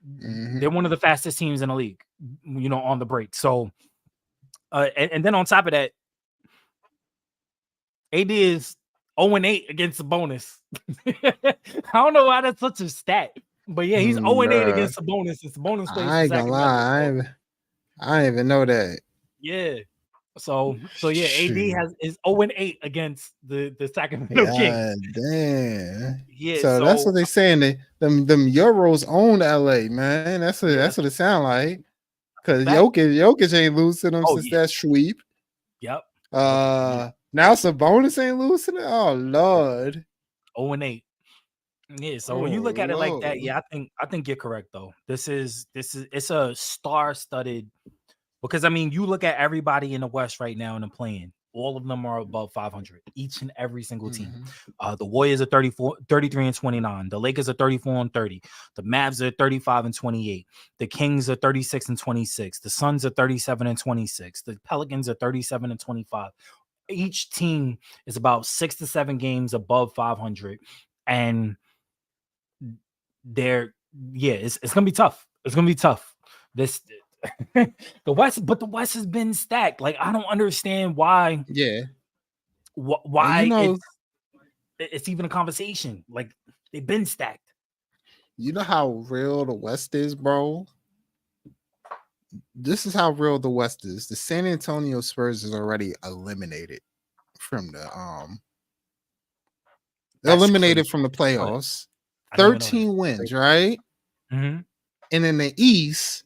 They're one of the fastest teams in the league, on the break. So, and then on top of that, AD is 0-8 against the bonus. I don't know why that's such a stat, but yeah, he's 0-8 against the bonus. It's the bonus plays I for ain't gonna lie, I didn't even know that. Yeah. So yeah, AD is 0-8 against the Sacramento Kings. Damn. Yeah, So that's what they saying. Them Euros own LA, man. That's what it sound like. Because Jokic ain't losing them since that sweep. Yep. Now Sabonis ain't losing it. Oh Lord. 0-8. Yeah. So when you look at it like that, yeah, I think you're correct though. This is it's a star-studded, because I mean, you look at everybody in the West right now in the play-in. All of them are above 500, each and every single team. The Warriors are 33-29. The Lakers are 34-30. The Mavs are 35-28. The Kings are 36-26. The Suns are 37-26. The Pelicans are 37-25. Each team is about 6 to 7 games above 500, and it's gonna be tough. It's gonna be tough. This. The West has been stacked. Like, I don't understand why. Yeah. Why it's even a conversation. Like, they've been stacked. You know how real the West is, bro? This is how real the West is. The San Antonio Spurs is already eliminated from the eliminated from the playoffs. 13 wins, right? Mm-hmm. And in the East,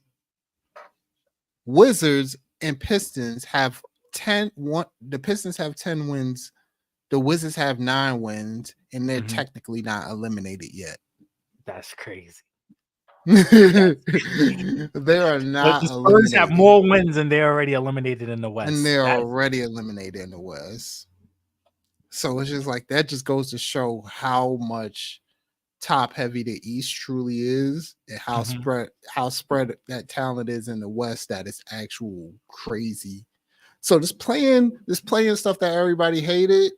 Wizards and Pistons have 10. The Pistons have 10 wins. The Wizards have 9 wins, and they're technically not eliminated yet. That's crazy. They are not. But the Spurs have more wins, and they're already eliminated in the West. And they're already eliminated in the West. So it's just like that. Just goes to show how much top heavy the East truly is, and how spread that talent is in the West. That is actual crazy. So this playing stuff that everybody hated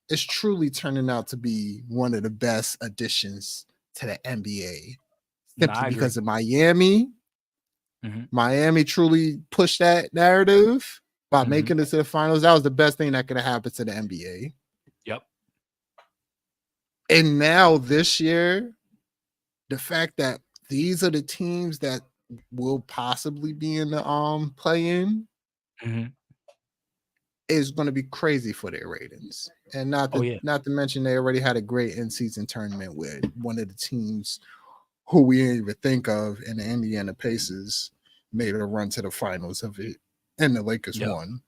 is truly turning out to be one of the best additions to the NBA. Simply because of Miami. Miami truly pushed that narrative by making it to the finals. That was the best thing that could have happened to the NBA. Yep. And now this year, the fact that these are the teams that will possibly be in the play-in is going to be crazy for their ratings. And not to mention they already had a great in-season tournament with one of the teams who we didn't even think of in the Indiana Pacers made a run to the finals of it, and the Lakers won.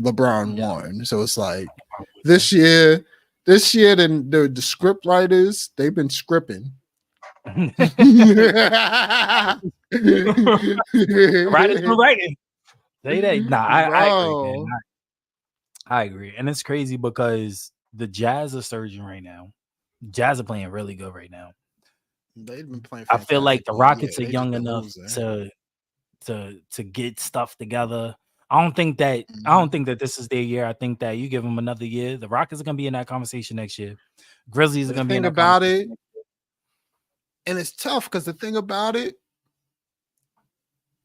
LeBron won. So it's like this year the script writers, they've been scripting. Writers been writing. Say that. Nah, I agree, man. I agree. And it's crazy because the Jazz are surging right now. Jazz are playing really good right now. They've been playing. I feel like the Rockets are young enough to get stuff together. I don't think that this is their year. I think that you give them another year, the Rockets are gonna be in that conversation next year. Grizzlies are gonna be in that conversation. And it's tough because the thing about it,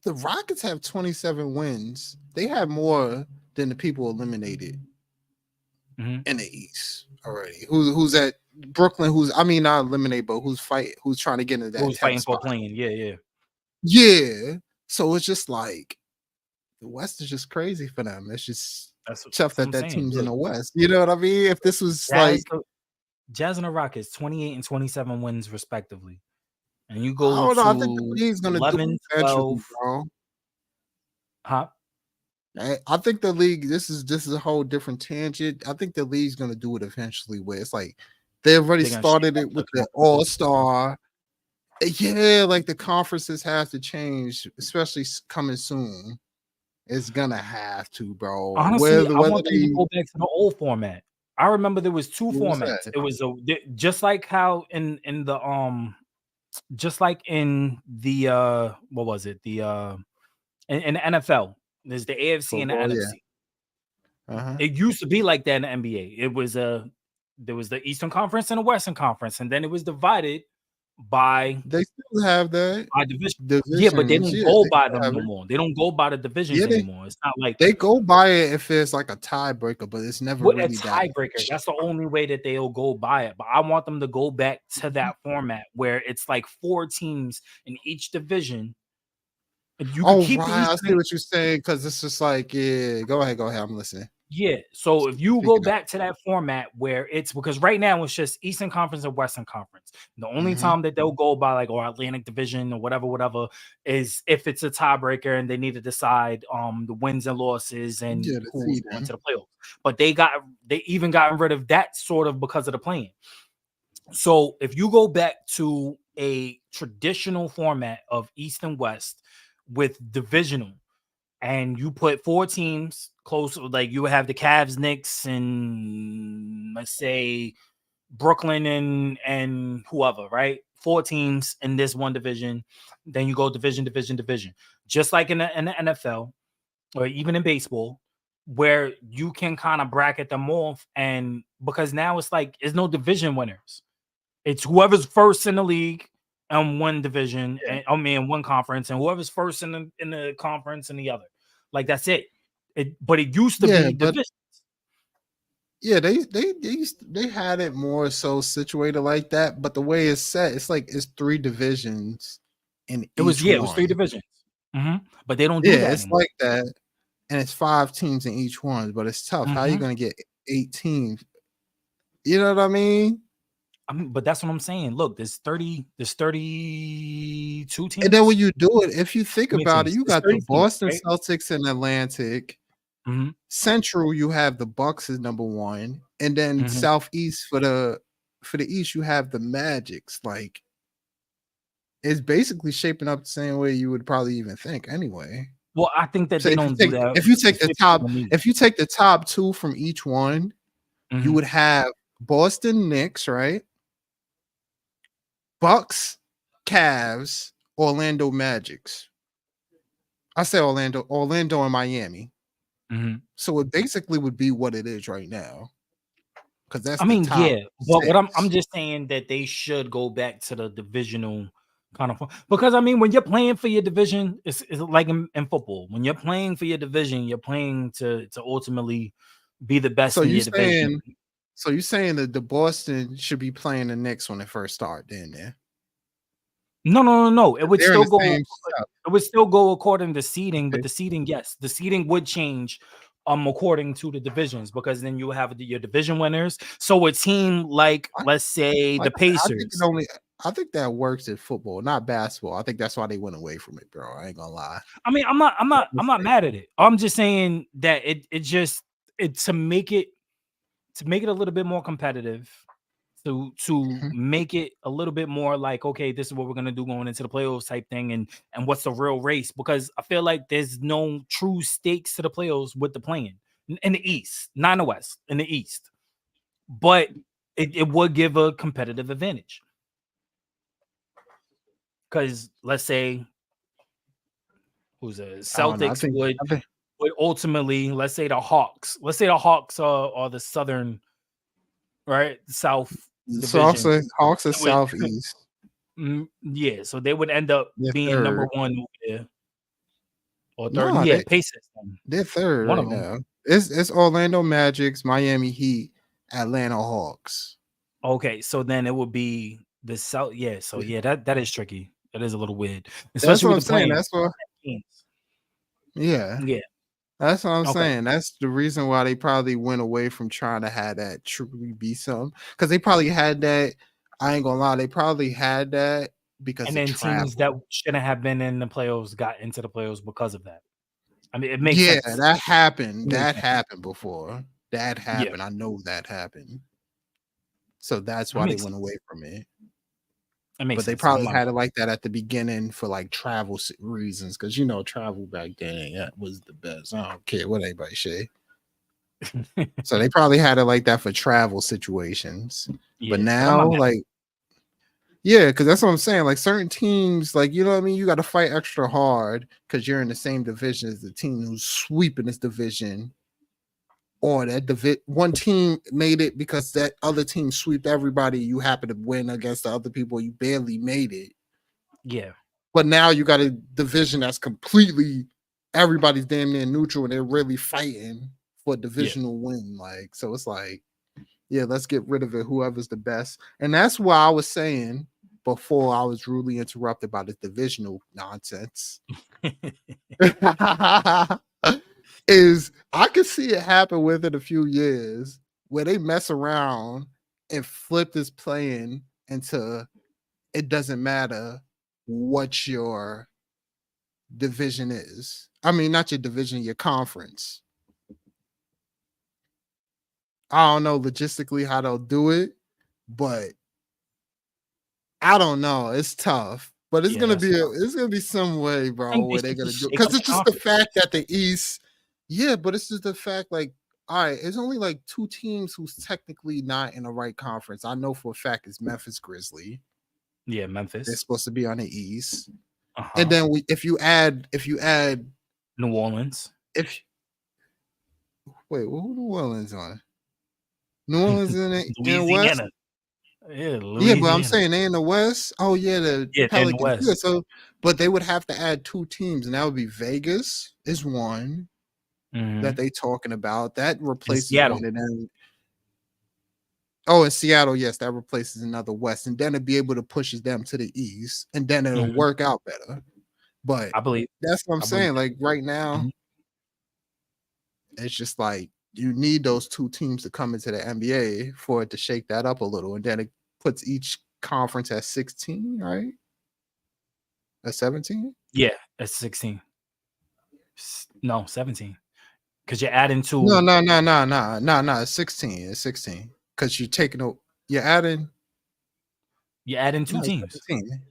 the Rockets have 27 wins. They have more than the people eliminated in the East already. Who's at Brooklyn? Not eliminated, but who's trying to get into that? Who's fighting for playing? Yeah. So it's just like the West is just crazy for them. It's just tough that team's in the West. You know what I mean? If this was Jazz and the Rockets, 28 and 27 wins respectively. And you go I think the league's gonna 11, do 12, bro. Huh? I think the league. This is a whole different tangent. I think the league's gonna do it eventually, where it's like they already started it with the All-Star. Yeah, like the conferences have to change, especially coming soon. It's gonna have to, bro. Honestly, I want them to go back to the old format. I remember there was 2 formats. It was just like how in the what was it? In the NFL, there's the AFC and the NFC. It used to be like that in the NBA. It was there was the Eastern Conference and the Western Conference, and then it was divided by They still have that division. Yeah, but they divisions. don't Yeah, go they by still them have no it. more. They don't go by the divisions Yeah, anymore. It's not like they go by it if it's like a tiebreaker, but it's never what a really that. tiebreaker. That's the only way that they'll go by it. But I want them to go back to that format where it's like 4 teams in each division. And you could Oh, keep the right. I see Eastern. what you're saying because it's just like, yeah, go ahead. I'm listening. Yeah. So if you go Speaking of, back to that format where it's because right now it's just Eastern Conference and Western Conference. The only mhm. time that they'll go by like or Atlantic Division or whatever is if it's a tiebreaker and they need to decide the wins and losses and Yeah, the who's going seeding. to the playoffs. But they even gotten rid of that sort of because of the playing. So if you go back to a traditional format of East and West with divisional, and you put 4 teams close, like you would have the Cavs, Knicks, and let's say Brooklyn and whoever, right? 4 teams in this one division. Then you go division, just like in the NFL or even in baseball, where you can kind of bracket them off, and because now it's like there's no division winners. It's whoever's first in the league in one division, Yeah, and I mean one conference, and whoever's first in the conference in the other. Like that's it. But it used to yeah, be but division. yeah, they had it more so situated like that. But the way it's set, it's like it's 3 divisions in each It was 3 one. divisions. But they don't do Yeah, that it's anymore. like that, and it's 5 teams in each one. But it's tough. How you Mhm. gonna get 8 teams? You know what I mean? I mean, but that's what I'm saying. Look, there's 32 And then when teams. you do it, if you think How many about it, teams? you It's got the 30 teams, Boston right? Celtics in Atlantic. Mhm. Central, you have the Bucks is number 1, and then Mhm. Southeast for the East, you have the Magics. Like it's basically shaping up the same way you would probably even think anyway. Well, I think that So they don't do that if you take the top specifically. if you take the top 2 from each one, you Mhm. would have Boston Knicks, right? Bucks, Cavs, Orlando Magics. I say Orlando and Miami. Mhm. So it basically would be what it is right now because that's I the mean, top yeah, but what I'm 6. just saying that they should go back to the divisional kind of because I mean, when you're playing for your division, it's like in football. When you're playing for your division, you're playing to ultimately be the best So in you your division. saying you saying that the Boston should be playing the Knicks when they first start then there. No. It would They're in still the go. same stuff. It would still go according to seeding, but Okay. the seeding, yes, the seeding would change according to the divisions because then you have your division winners. So a team like I, let's say like the I said, Pacers. I think that works in football, not basketball. I think that's why they went away from it, bro. I ain't gonna lie. I mean, I'm not mad at it. I'm just saying that it just it to make it a little bit more competitive, to Mhm. make it a little bit more like, okay, this is what we're gonna do going into the playoffs type thing, and what's the real race? Because I feel like there's no true stakes to the playoffs with the playing in the East, not in the West, in the East. But it would give a competitive advantage. Because let's say who's a I don't know. Celtics I think would ultimately, let's say the Hawks. Let's say the Hawks are the Southern, right? South so division. also Hawks are It would, southeast. yeah, so they would end up They're being number third. one over there or third. No, Yeah, Pacers. they're third One of right them. now. It's Orlando Magics, Miami Heat, Atlanta Hawks. Okay, so then it would be the South. Yeah, so Yeah. yeah, that is tricky. That is a little weird, That's especially what with I'm the saying. playing. That's what yeah. Yeah. That's what I'm Okay. saying. That's the reason why they probably went away from trying to have that truly be something. Because they probably had that. I ain't gonna lie, they probably had that because And of then teams that travel. shouldn't have been in the playoffs got into the playoffs because of that. I mean, it makes Yeah, sense. that happened. It makes That sense. happened before. That Yeah, happened. I know that happened. So that's that why they makes went away sense. from it. That makes But they sense. I'm probably not. had it like that at the beginning for like travel reasons. Because travel back then was the best. I don't care what anybody say. So they probably had it like that for travel situations. But Yeah, but I'm now, not mad. like, yeah, because that's what I'm saying. Like certain teams, like you know what I mean, you got to fight extra hard because you're in the same division as the team who's sweeping this division. or that one team made it because that other team swept everybody. You happen to win against the other people. You barely made it. Yeah. But now you got a division that's completely everybody's damn near neutral and they're really fighting for a divisional win. Like, so it's like, yeah, let's get rid of it. Whoever's the best. And that's why I was saying before I was rudely interrupted by the divisional nonsense. Is I could see it happen within a few years where they mess around and flip this playing into it doesn't matter what your division is. I mean, not your division, your conference. I don't know logistically how they'll do it, but I don't know. It's tough, but it's gonna be it's gonna be some way, I bro, think they where they're should gonna just do it. shake up Because the it's just the conference. fact that the East, yeah, but it's just the fact, like, all right, it's only like 2 teams who's technically not in the right conference. I know for a fact it's Memphis Grizzly. Yeah, They're Memphis. supposed to be on the East, and Uh-huh. then if you add New Orleans. if wait, who New Orleans on? New Orleans in the West. Louisiana. Yeah, Yeah, but I'm Louisiana. saying they in the West. Oh yeah, the Yeah, they're in the Pelicans. West. Yeah, so but they would have to add 2 teams, and that would be Vegas is one that they talking about. That In replaces Seattle. one, and then in Seattle, yes, that replaces another West, and then it'd be able to pushes them to the East, and then it'll work out better. But I believe. that's what I'm I believe saying. Like right now, it's just like you need those 2 teams to come into the NBA for it to shake that up a little, and then it puts each conference at 16, right? At 17? Yeah, that's 16. No, 17. Because you're adding No, two. It's 16. It's 16. Because you're adding You're adding two no, it's teams. 17.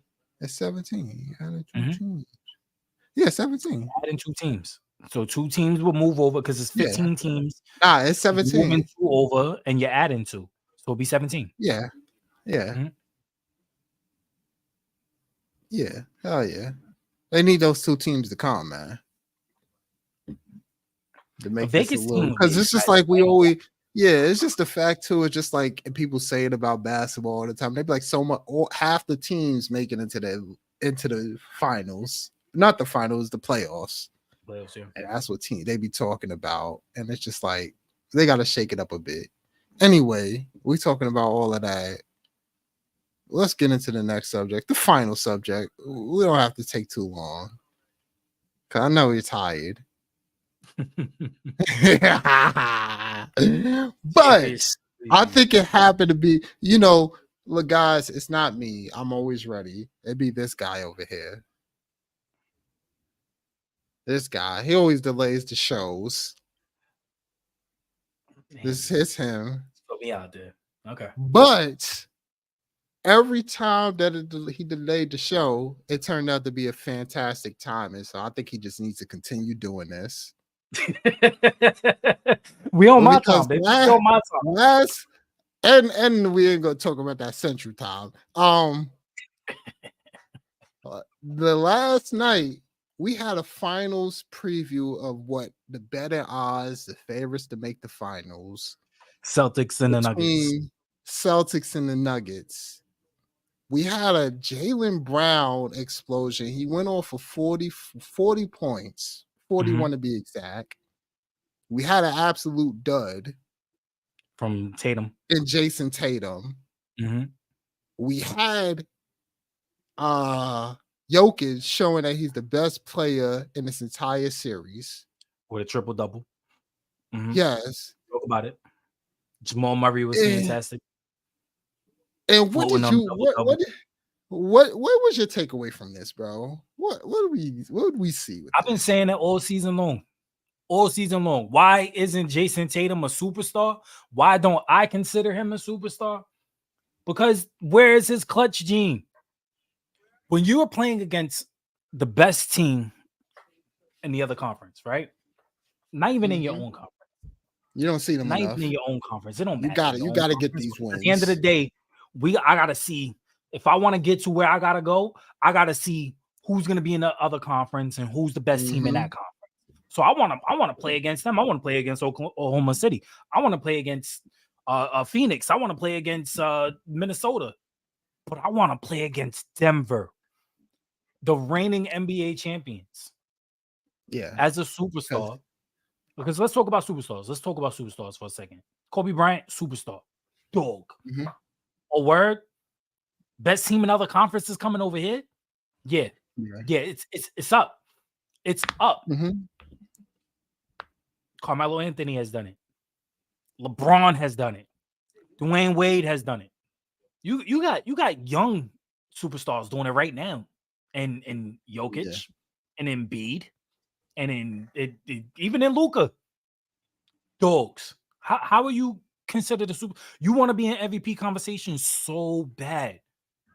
It's 17. You added 2 Mhm. teams. Yeah, 17. Adding 2 teams. So 2 teams will move over because it's Yeah. 15 teams. Nah, it's You're 17. moving 2 over and you're adding 2. So it'll be 17. Yeah. Yeah. Mhm. Yeah. Hell yeah. They need those 2 teams to come, man. To A make this a Vegas little team would because be it's just exciting. like we always it's just the fact too. It's just like and people say it about basketball all the time. They be like so much half the teams making into the finals, not the finals, the playoffs. Playoffs, yeah. And that's what they be talking about. And it's just like they gotta shake it up a bit. Anyway, we talking about all of that. Let's get into the next subject, the final subject. We don't have to take too long. Cause I know you're tired. But I think it happened to be, look, guys, it's not me. I'm always ready. It'd be this guy over here. This guy, he always delays the shows. This is him. Put me out there. Okay. But every time that he delayed the show, it turned out to be a fantastic time. And so I think he just needs to continue doing this. We on my time, baby. We on my time. And we ain't gonna talk about that Central Time. The last night we had a finals preview of what the better odds, the favorites to make the finals. Celtics and the Nuggets. Celtics and the Nuggets. We had a Jaylen Brown explosion. He went off for 40 points, 41 to be exact. We had an absolute dud from Tatum and Jason Tatum. We had Jokic showing that he's the best player in this entire series with a triple-double. Yes, talk about it. Jamal Murray was fantastic. And what did you what was your takeaway from this, bro? What did we see? I've been saying it all season long. All season long. Why isn't Jason Tatum a superstar? Why don't I consider him a superstar? Because where is his clutch gene? When you are playing against the best team in the other conference, right? Not even in your own conference. You don't see them Not enough. even in your own conference. It don't matter. You gotta get these wins. At the end of the day, I gotta see if I want to get to where I gotta go. I gotta see who's gonna be in the other conference and who's the best team in that conference. So I want to play against them. I want to play against Oklahoma City. I want to play against Phoenix. I want to play against Minnesota. But I want to play against Denver, the reigning NBA champions. Yeah. As a superstar. Because let's talk about superstars. Let's talk about superstars for a second. Kobe Bryant, superstar. Dog. Mm-hmm. A word. Best team in other conferences coming over here. Yeah. It's up. It's up. Mm-hmm. Carmelo Anthony has done it. LeBron has done it. Dwayne Wade has done it. You got young superstars doing it right now. And Jokic and Embiid and even in Luka. Dogs. How are you considered a super? You want to be in MVP conversation so bad,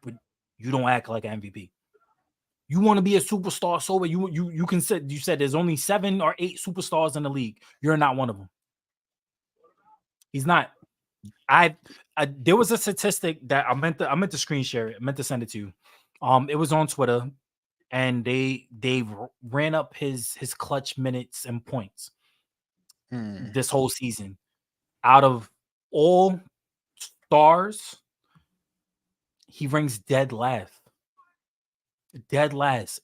but you don't act like an MVP. You want to be a superstar so bad. You said there's only 7 or 8 superstars in the league. You're not one of them. He's not. There was a statistic that I meant to screen share it. I meant to send it to you. It was on Twitter, and they ran up his clutch minutes and points this whole season. Out of all stars, he ranks dead last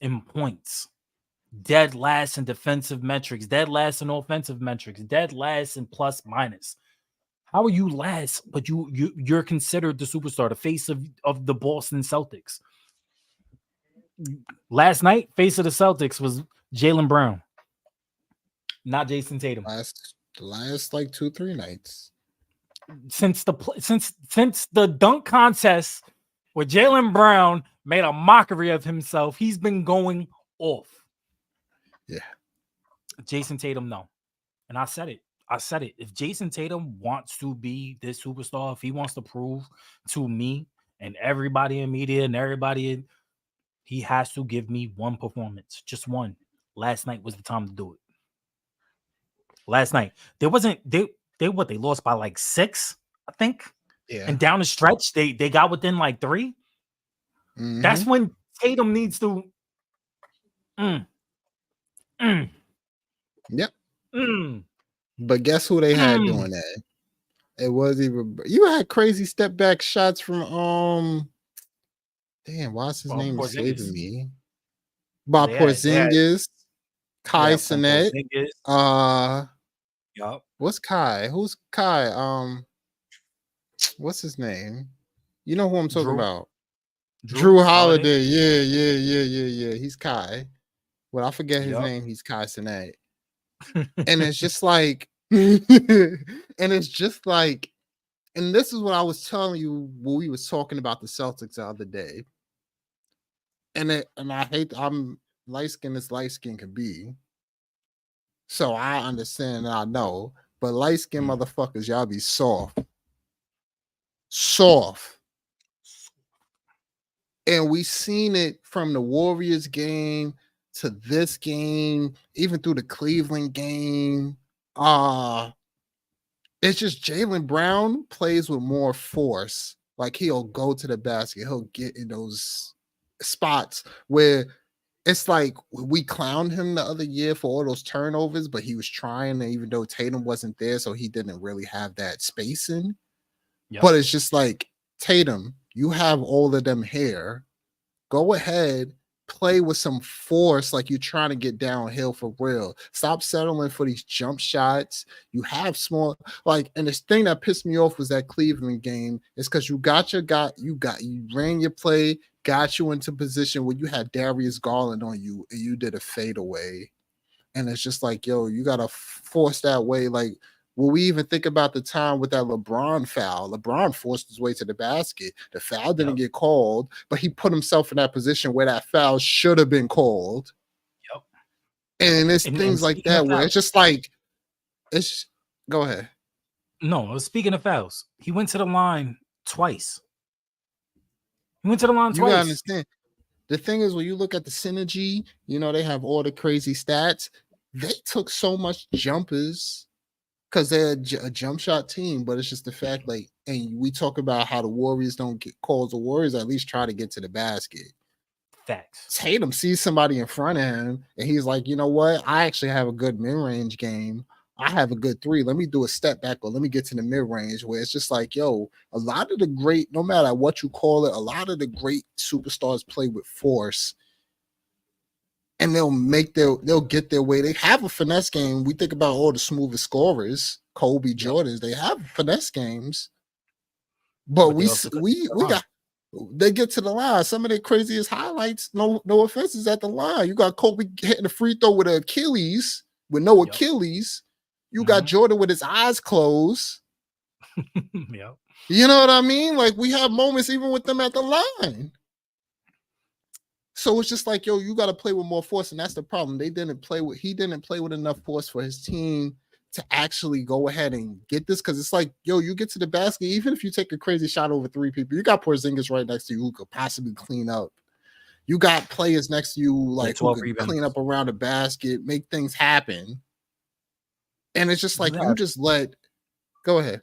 in points, dead last in defensive metrics, dead last in offensive metrics, dead last in plus minus. How are you last, but you're considered the superstar, the face of the Boston Celtics? Last night, face of the Celtics was Jaylen Brown, not Jason Tatum. The last like 2-3 nights since the dunk contest where Jaylen Brown made a mockery of himself, he's been going off. Yeah. Jason Tatum, no. And I said it. If Jason Tatum wants to be this superstar, if he wants to prove to me and everybody in media and everybody, he has to give me one performance, just one. Last night was the time to do it. Last night, they lost by like 6, I think. Yeah. And down the stretch, they got within like 3. Mm-hmm. That's when Tatum needs to. Yep. But guess who they had doing that? It was even you had crazy step back shots from damn, why's his name escaping me? By Porzingis, Kai Cenat. Yup. What's Kai? Who's Kai? What's his name? You know who I'm talking about? Drew Holiday. Yeah. He's Kai. Well, I forget his name. He's Kai Cenat. And it's just like, and this is what I was telling you when we was talking about the Celtics the other day. And I hate, I'm light skin as light skin can be. So I understand and I know, but light skin motherfuckers, y'all be soft. And we seen it from the Warriors game to this game, even through the Cleveland game. It's just Jaylen Brown plays with more force. Like he'll go to the basket, he'll get in those spots where it's like we clowned him the other year for all those turnovers, but he was trying, even though Tatum wasn't there, so he didn't really have that spacing. Yep. But it's just like, Tatum, you have all of them here. Go ahead, play with some force like you're trying to get downhill for real. Stop settling for these jump shots. You have small, and this thing that pissed me off was that Cleveland game is because you ran your play, got you into position where you had Darius Garland on you and you did a fadeaway. And it's just like, yo, you got to force that way. Like, will we even think about the time with that LeBron foul? LeBron forced his way to the basket. The foul didn't get called, but he put himself in that position where that foul should have been called. Yep. And it's things like that where it's just like, go ahead. No, speaking of fouls, he went to the line twice. You gotta understand. The thing is, when you look at the synergy, they have all the crazy stats. They took so much jumpers because they're a jump shot team, but it's just the fact, and we talk about how the Warriors don't get calls. The Warriors at least try to get to the basket. Facts. Tatum sees somebody in front of him and he's like, you know what? I actually have a good mid-range game. I have a good three. Let me do a step back or let me get to the mid-range where it's just like, yo, a lot of the great, no matter what you call it, a lot of the great superstars play with force and they'll get their way. They have a finesse game. We think about all the smoothest scorers, Kobe, Jordans, they have finesse games. But we got they get to the line. Some of their craziest highlights, no offenses at the line. You got Kobe hitting the free throw with Achilles, with no Achilles. You got Jordan with his eyes closed. Yep. You know what I mean? Like we have moments even with them at the line. So it's just like, yo, you got to play with more force, and that's the problem. He didn't play with enough force for his team to actually go ahead and get this, because it's like, yo, you get to the basket, even if you take a crazy shot over three people, you got Porzingis right next to you who could possibly clean up. You got players next to you like who could clean up around the basket, make things happen. And it's just like you just go ahead.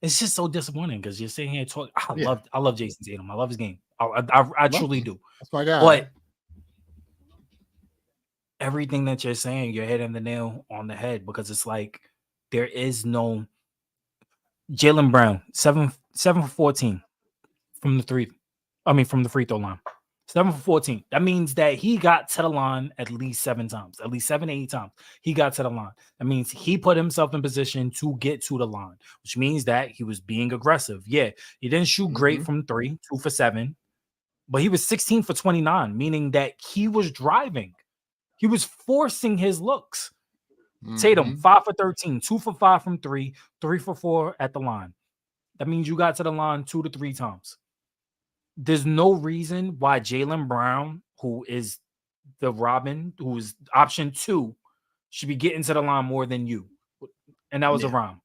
It's just so disappointing because you're sitting here talking. I love Jason Tatum. I love his game. I truly do. That's my guy. But everything that you're saying, you're hitting the nail on the head, because it's like there is no Jaylen Brown, 7 for 14 from the three. I mean, from the free throw line. 7 for 14. That means that he got to the line at least 7 times, at least 7 to 8 times. He got to the line. That means he put himself in position to get to the line, which means that he was being aggressive. Yeah, he didn't shoot great from 3, 2 for 7, but he was 16 for 29, meaning that he was driving. He was forcing his looks. Tatum, 5 for 13, 2 for 5 from 3, 3 for 4 at the line. That means you got to the line 2 to 3 times. There's no reason why Jaylen Brown, who is the Robin, who's option 2, should be getting to the line more than you. And that was a rhyme,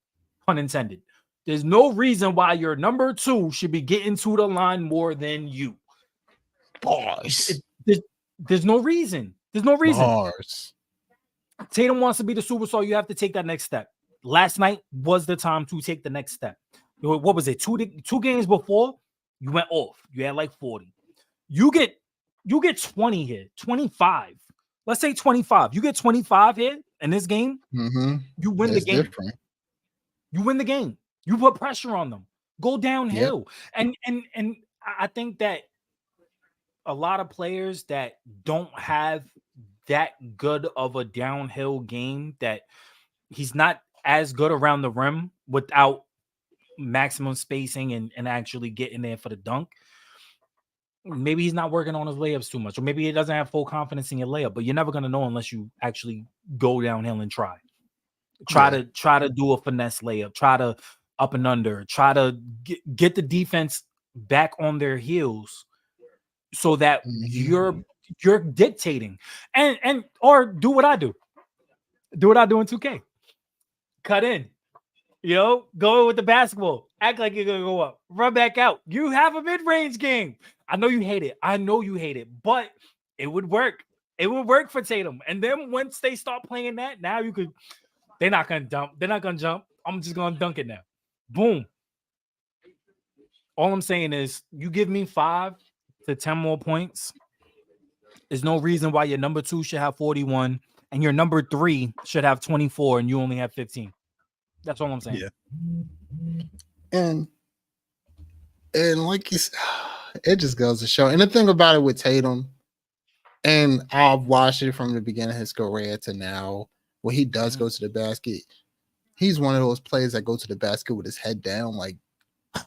pun intended. There's no reason why your number 2 should be getting to the line more than you. Bars. There's no reason. There's no reason. Bars. Tatum wants to be the superstar. You have to take that next step. Last night was the time to take the next step. What was it? Two games before, you went off. You had like 40. You get 20 here, 25. Let's say 25. You get 25 here in this game. You win the game. Different. You win the game. You put pressure on them. Go downhill. Yep. And I think that a lot of players that don't have that good of a downhill game, that he's not as good around the rim without maximum spacing and actually getting there for the dunk. Maybe he's not working on his layups too much, or maybe he doesn't have full confidence in your layup, but you're never going to know unless you actually go downhill and try to do a finesse layup, try to up and under, try to get the defense back on their heels so that you're dictating and or do what I do. Do what I do in 2K. Cut in. Go with the basketball. Act like you're going to go up. Run back out. You have a mid-range game. I know you hate it. But it would work. It would work for Tatum. And then once they start playing that, now you could – they're not going to dump. They're not going to jump. I'm just going to dunk it now. Boom. All I'm saying is you give me 5 to 10 more points. There's no reason why your number 2 should have 41 and your number 3 should have 24 and you only have 15. That's all I'm saying. Yeah. And like you said, it just goes to show. And the thing about it with Tatum, and I've watched it from the beginning of his career to now, when he does go to the basket, he's one of those players that go to the basket with his head down. Like,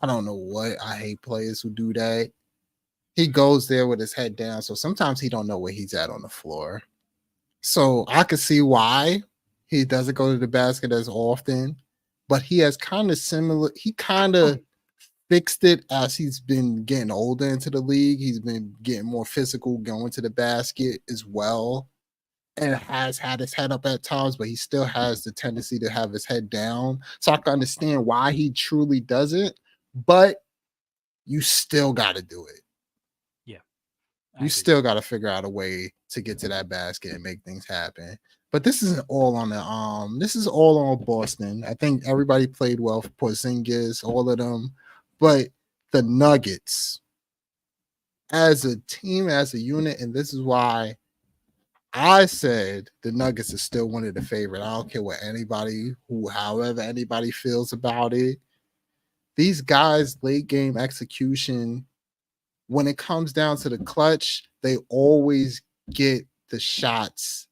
I don't know what. I hate players who do that. He goes there with his head down. So sometimes he don't know where he's at on the floor. So I could see why he doesn't go to the basket as often. But he has kind of fixed it as he's been getting older into the league. He's been getting more physical, going to the basket as well, and has had his head up at times, but he still has the tendency to have his head down. So I can understand why he truly does it, but you still got to do it. Yeah. You still got to figure out a way to get to that basket and make things happen. But this isn't all on this is all on Boston. I think everybody played well for Porzingis, all of them. But the Nuggets, as a team, as a unit, and this is why I said the Nuggets is still one of the favorite. I don't care what however anybody feels about it. These guys, late game execution, when it comes down to the clutch, they always get the shots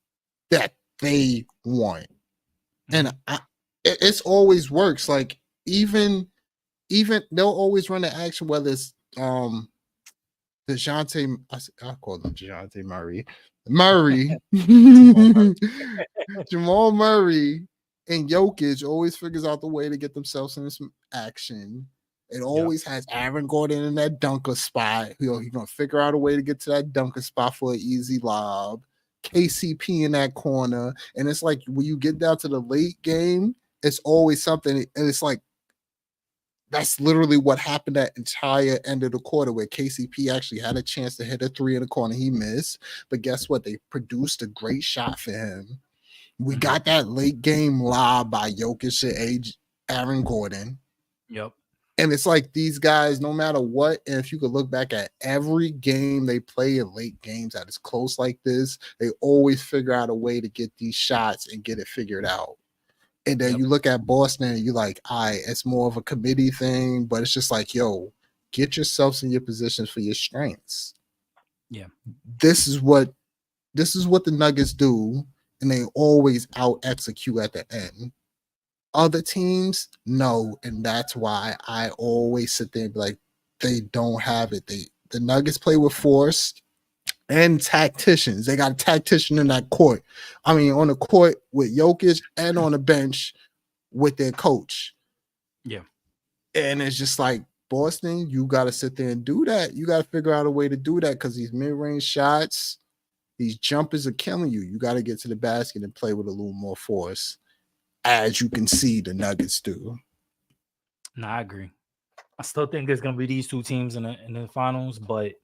that they want. And it's always works. Like even they'll always run the action, whether it's DeJounte, I call him DeJounte Murray. Jamal Murray and Jokic always figures out the way to get themselves in some action. It always has Aaron Gordon in that dunker spot. He's gonna figure out a way to get to that dunker spot for an easy lob. KCP in that corner. And it's like when you get down to the late game, it's always something. And it's like that's literally what happened that entire end of the quarter where KCP actually had a chance to hit a three in the corner. He missed. But guess what? They produced a great shot for him. We got that late game lob by Jokic to Aaron Gordon. Yep. And it's like these guys, no matter what, and if you could look back at every game they play in late games that is close like this, they always figure out a way to get these shots and get it figured out. And then you look at Boston and you're like, it's more of a committee thing, but it's just like, yo, get yourselves in your positions for your strengths. Yeah. This is what the Nuggets do, and they always out execute at the end. Other teams, no, and that's why I always sit there and be like, they don't have it. The Nuggets play with force and tacticians. They got a tactician in that court. I mean, on the court with Jokic and on the bench with their coach. Yeah. And it's just like, Boston, you got to sit there and do that. You got to figure out a way to do that because these mid-range shots, these jumpers are killing you. You got to get to the basket and play with a little more force, as you can see the Nuggets do. No, I agree. I still think it's gonna be these two teams in the finals, but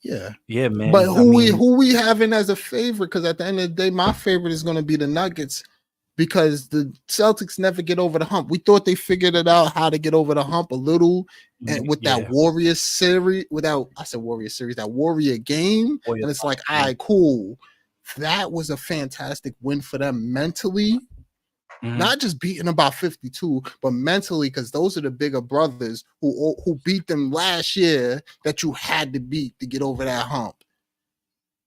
yeah, man. But who we having as a favorite? Because at the end of the day, my favorite is gonna be the Nuggets because the Celtics never get over the hump. We thought they figured it out how to get over the hump a little, and with that Warriors series, that Warrior game, and it's like, all right, cool. That was a fantastic win for them mentally. Not just beating them by 52, but mentally, because those are the bigger brothers who beat them last year that you had to beat to get over that hump.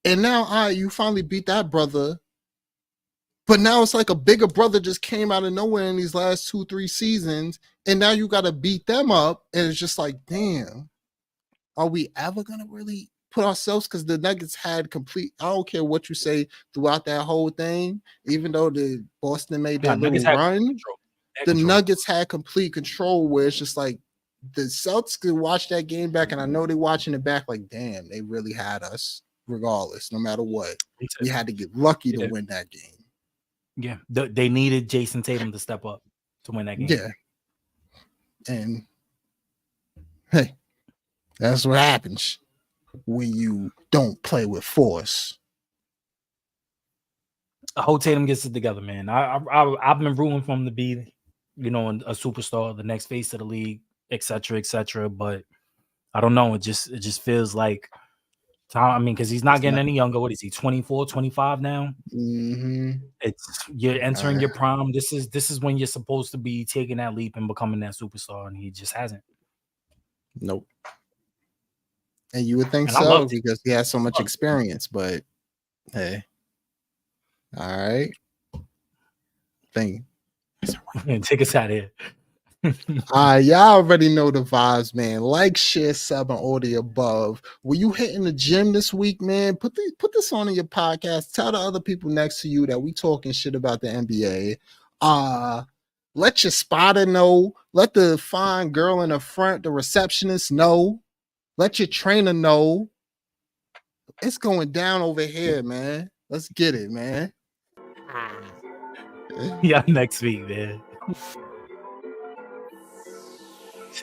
And now, you finally beat that brother, but now it's like a bigger brother just came out of nowhere in these last 2-3 seasons, and now you got to beat them up, and it's just like, damn, are we ever gonna really put ourselves, because the Nuggets had complete, I don't care what you say throughout that whole thing, even though the Boston made that little run, the Nuggets had complete control where it's just like the Celtics could watch that game back, and I know they're watching it back like, damn, they really had us regardless, no matter what. We had to get lucky to win that game. Yeah, they needed Jason Tatum to step up to win that game. Yeah. And hey, that's what happens when you don't play with force. I hope Tatum gets it together, man. I've been rooting for him to be, a superstar, the next face of the league, etc. But I don't know. It just feels like time. I mean, because he's not getting any younger. What is he? 24, 25 now? Mm-hmm. You're entering your prime. This is when you're supposed to be taking that leap and becoming that superstar, and he just hasn't. Nope. And you would think so because he has so much experience, but hey, all right. Take us out of here. Y'all already know the vibes, man. Like, share, sub, and all the above. Were you hitting the gym this week, man? Put this on in your podcast. Tell the other people next to you that we talking shit about the NBA. Let your spotter know. Let the fine girl in the front, the receptionist, know. Let your trainer know. It's going down over here, man. Let's get it, man. Yeah, next week, man.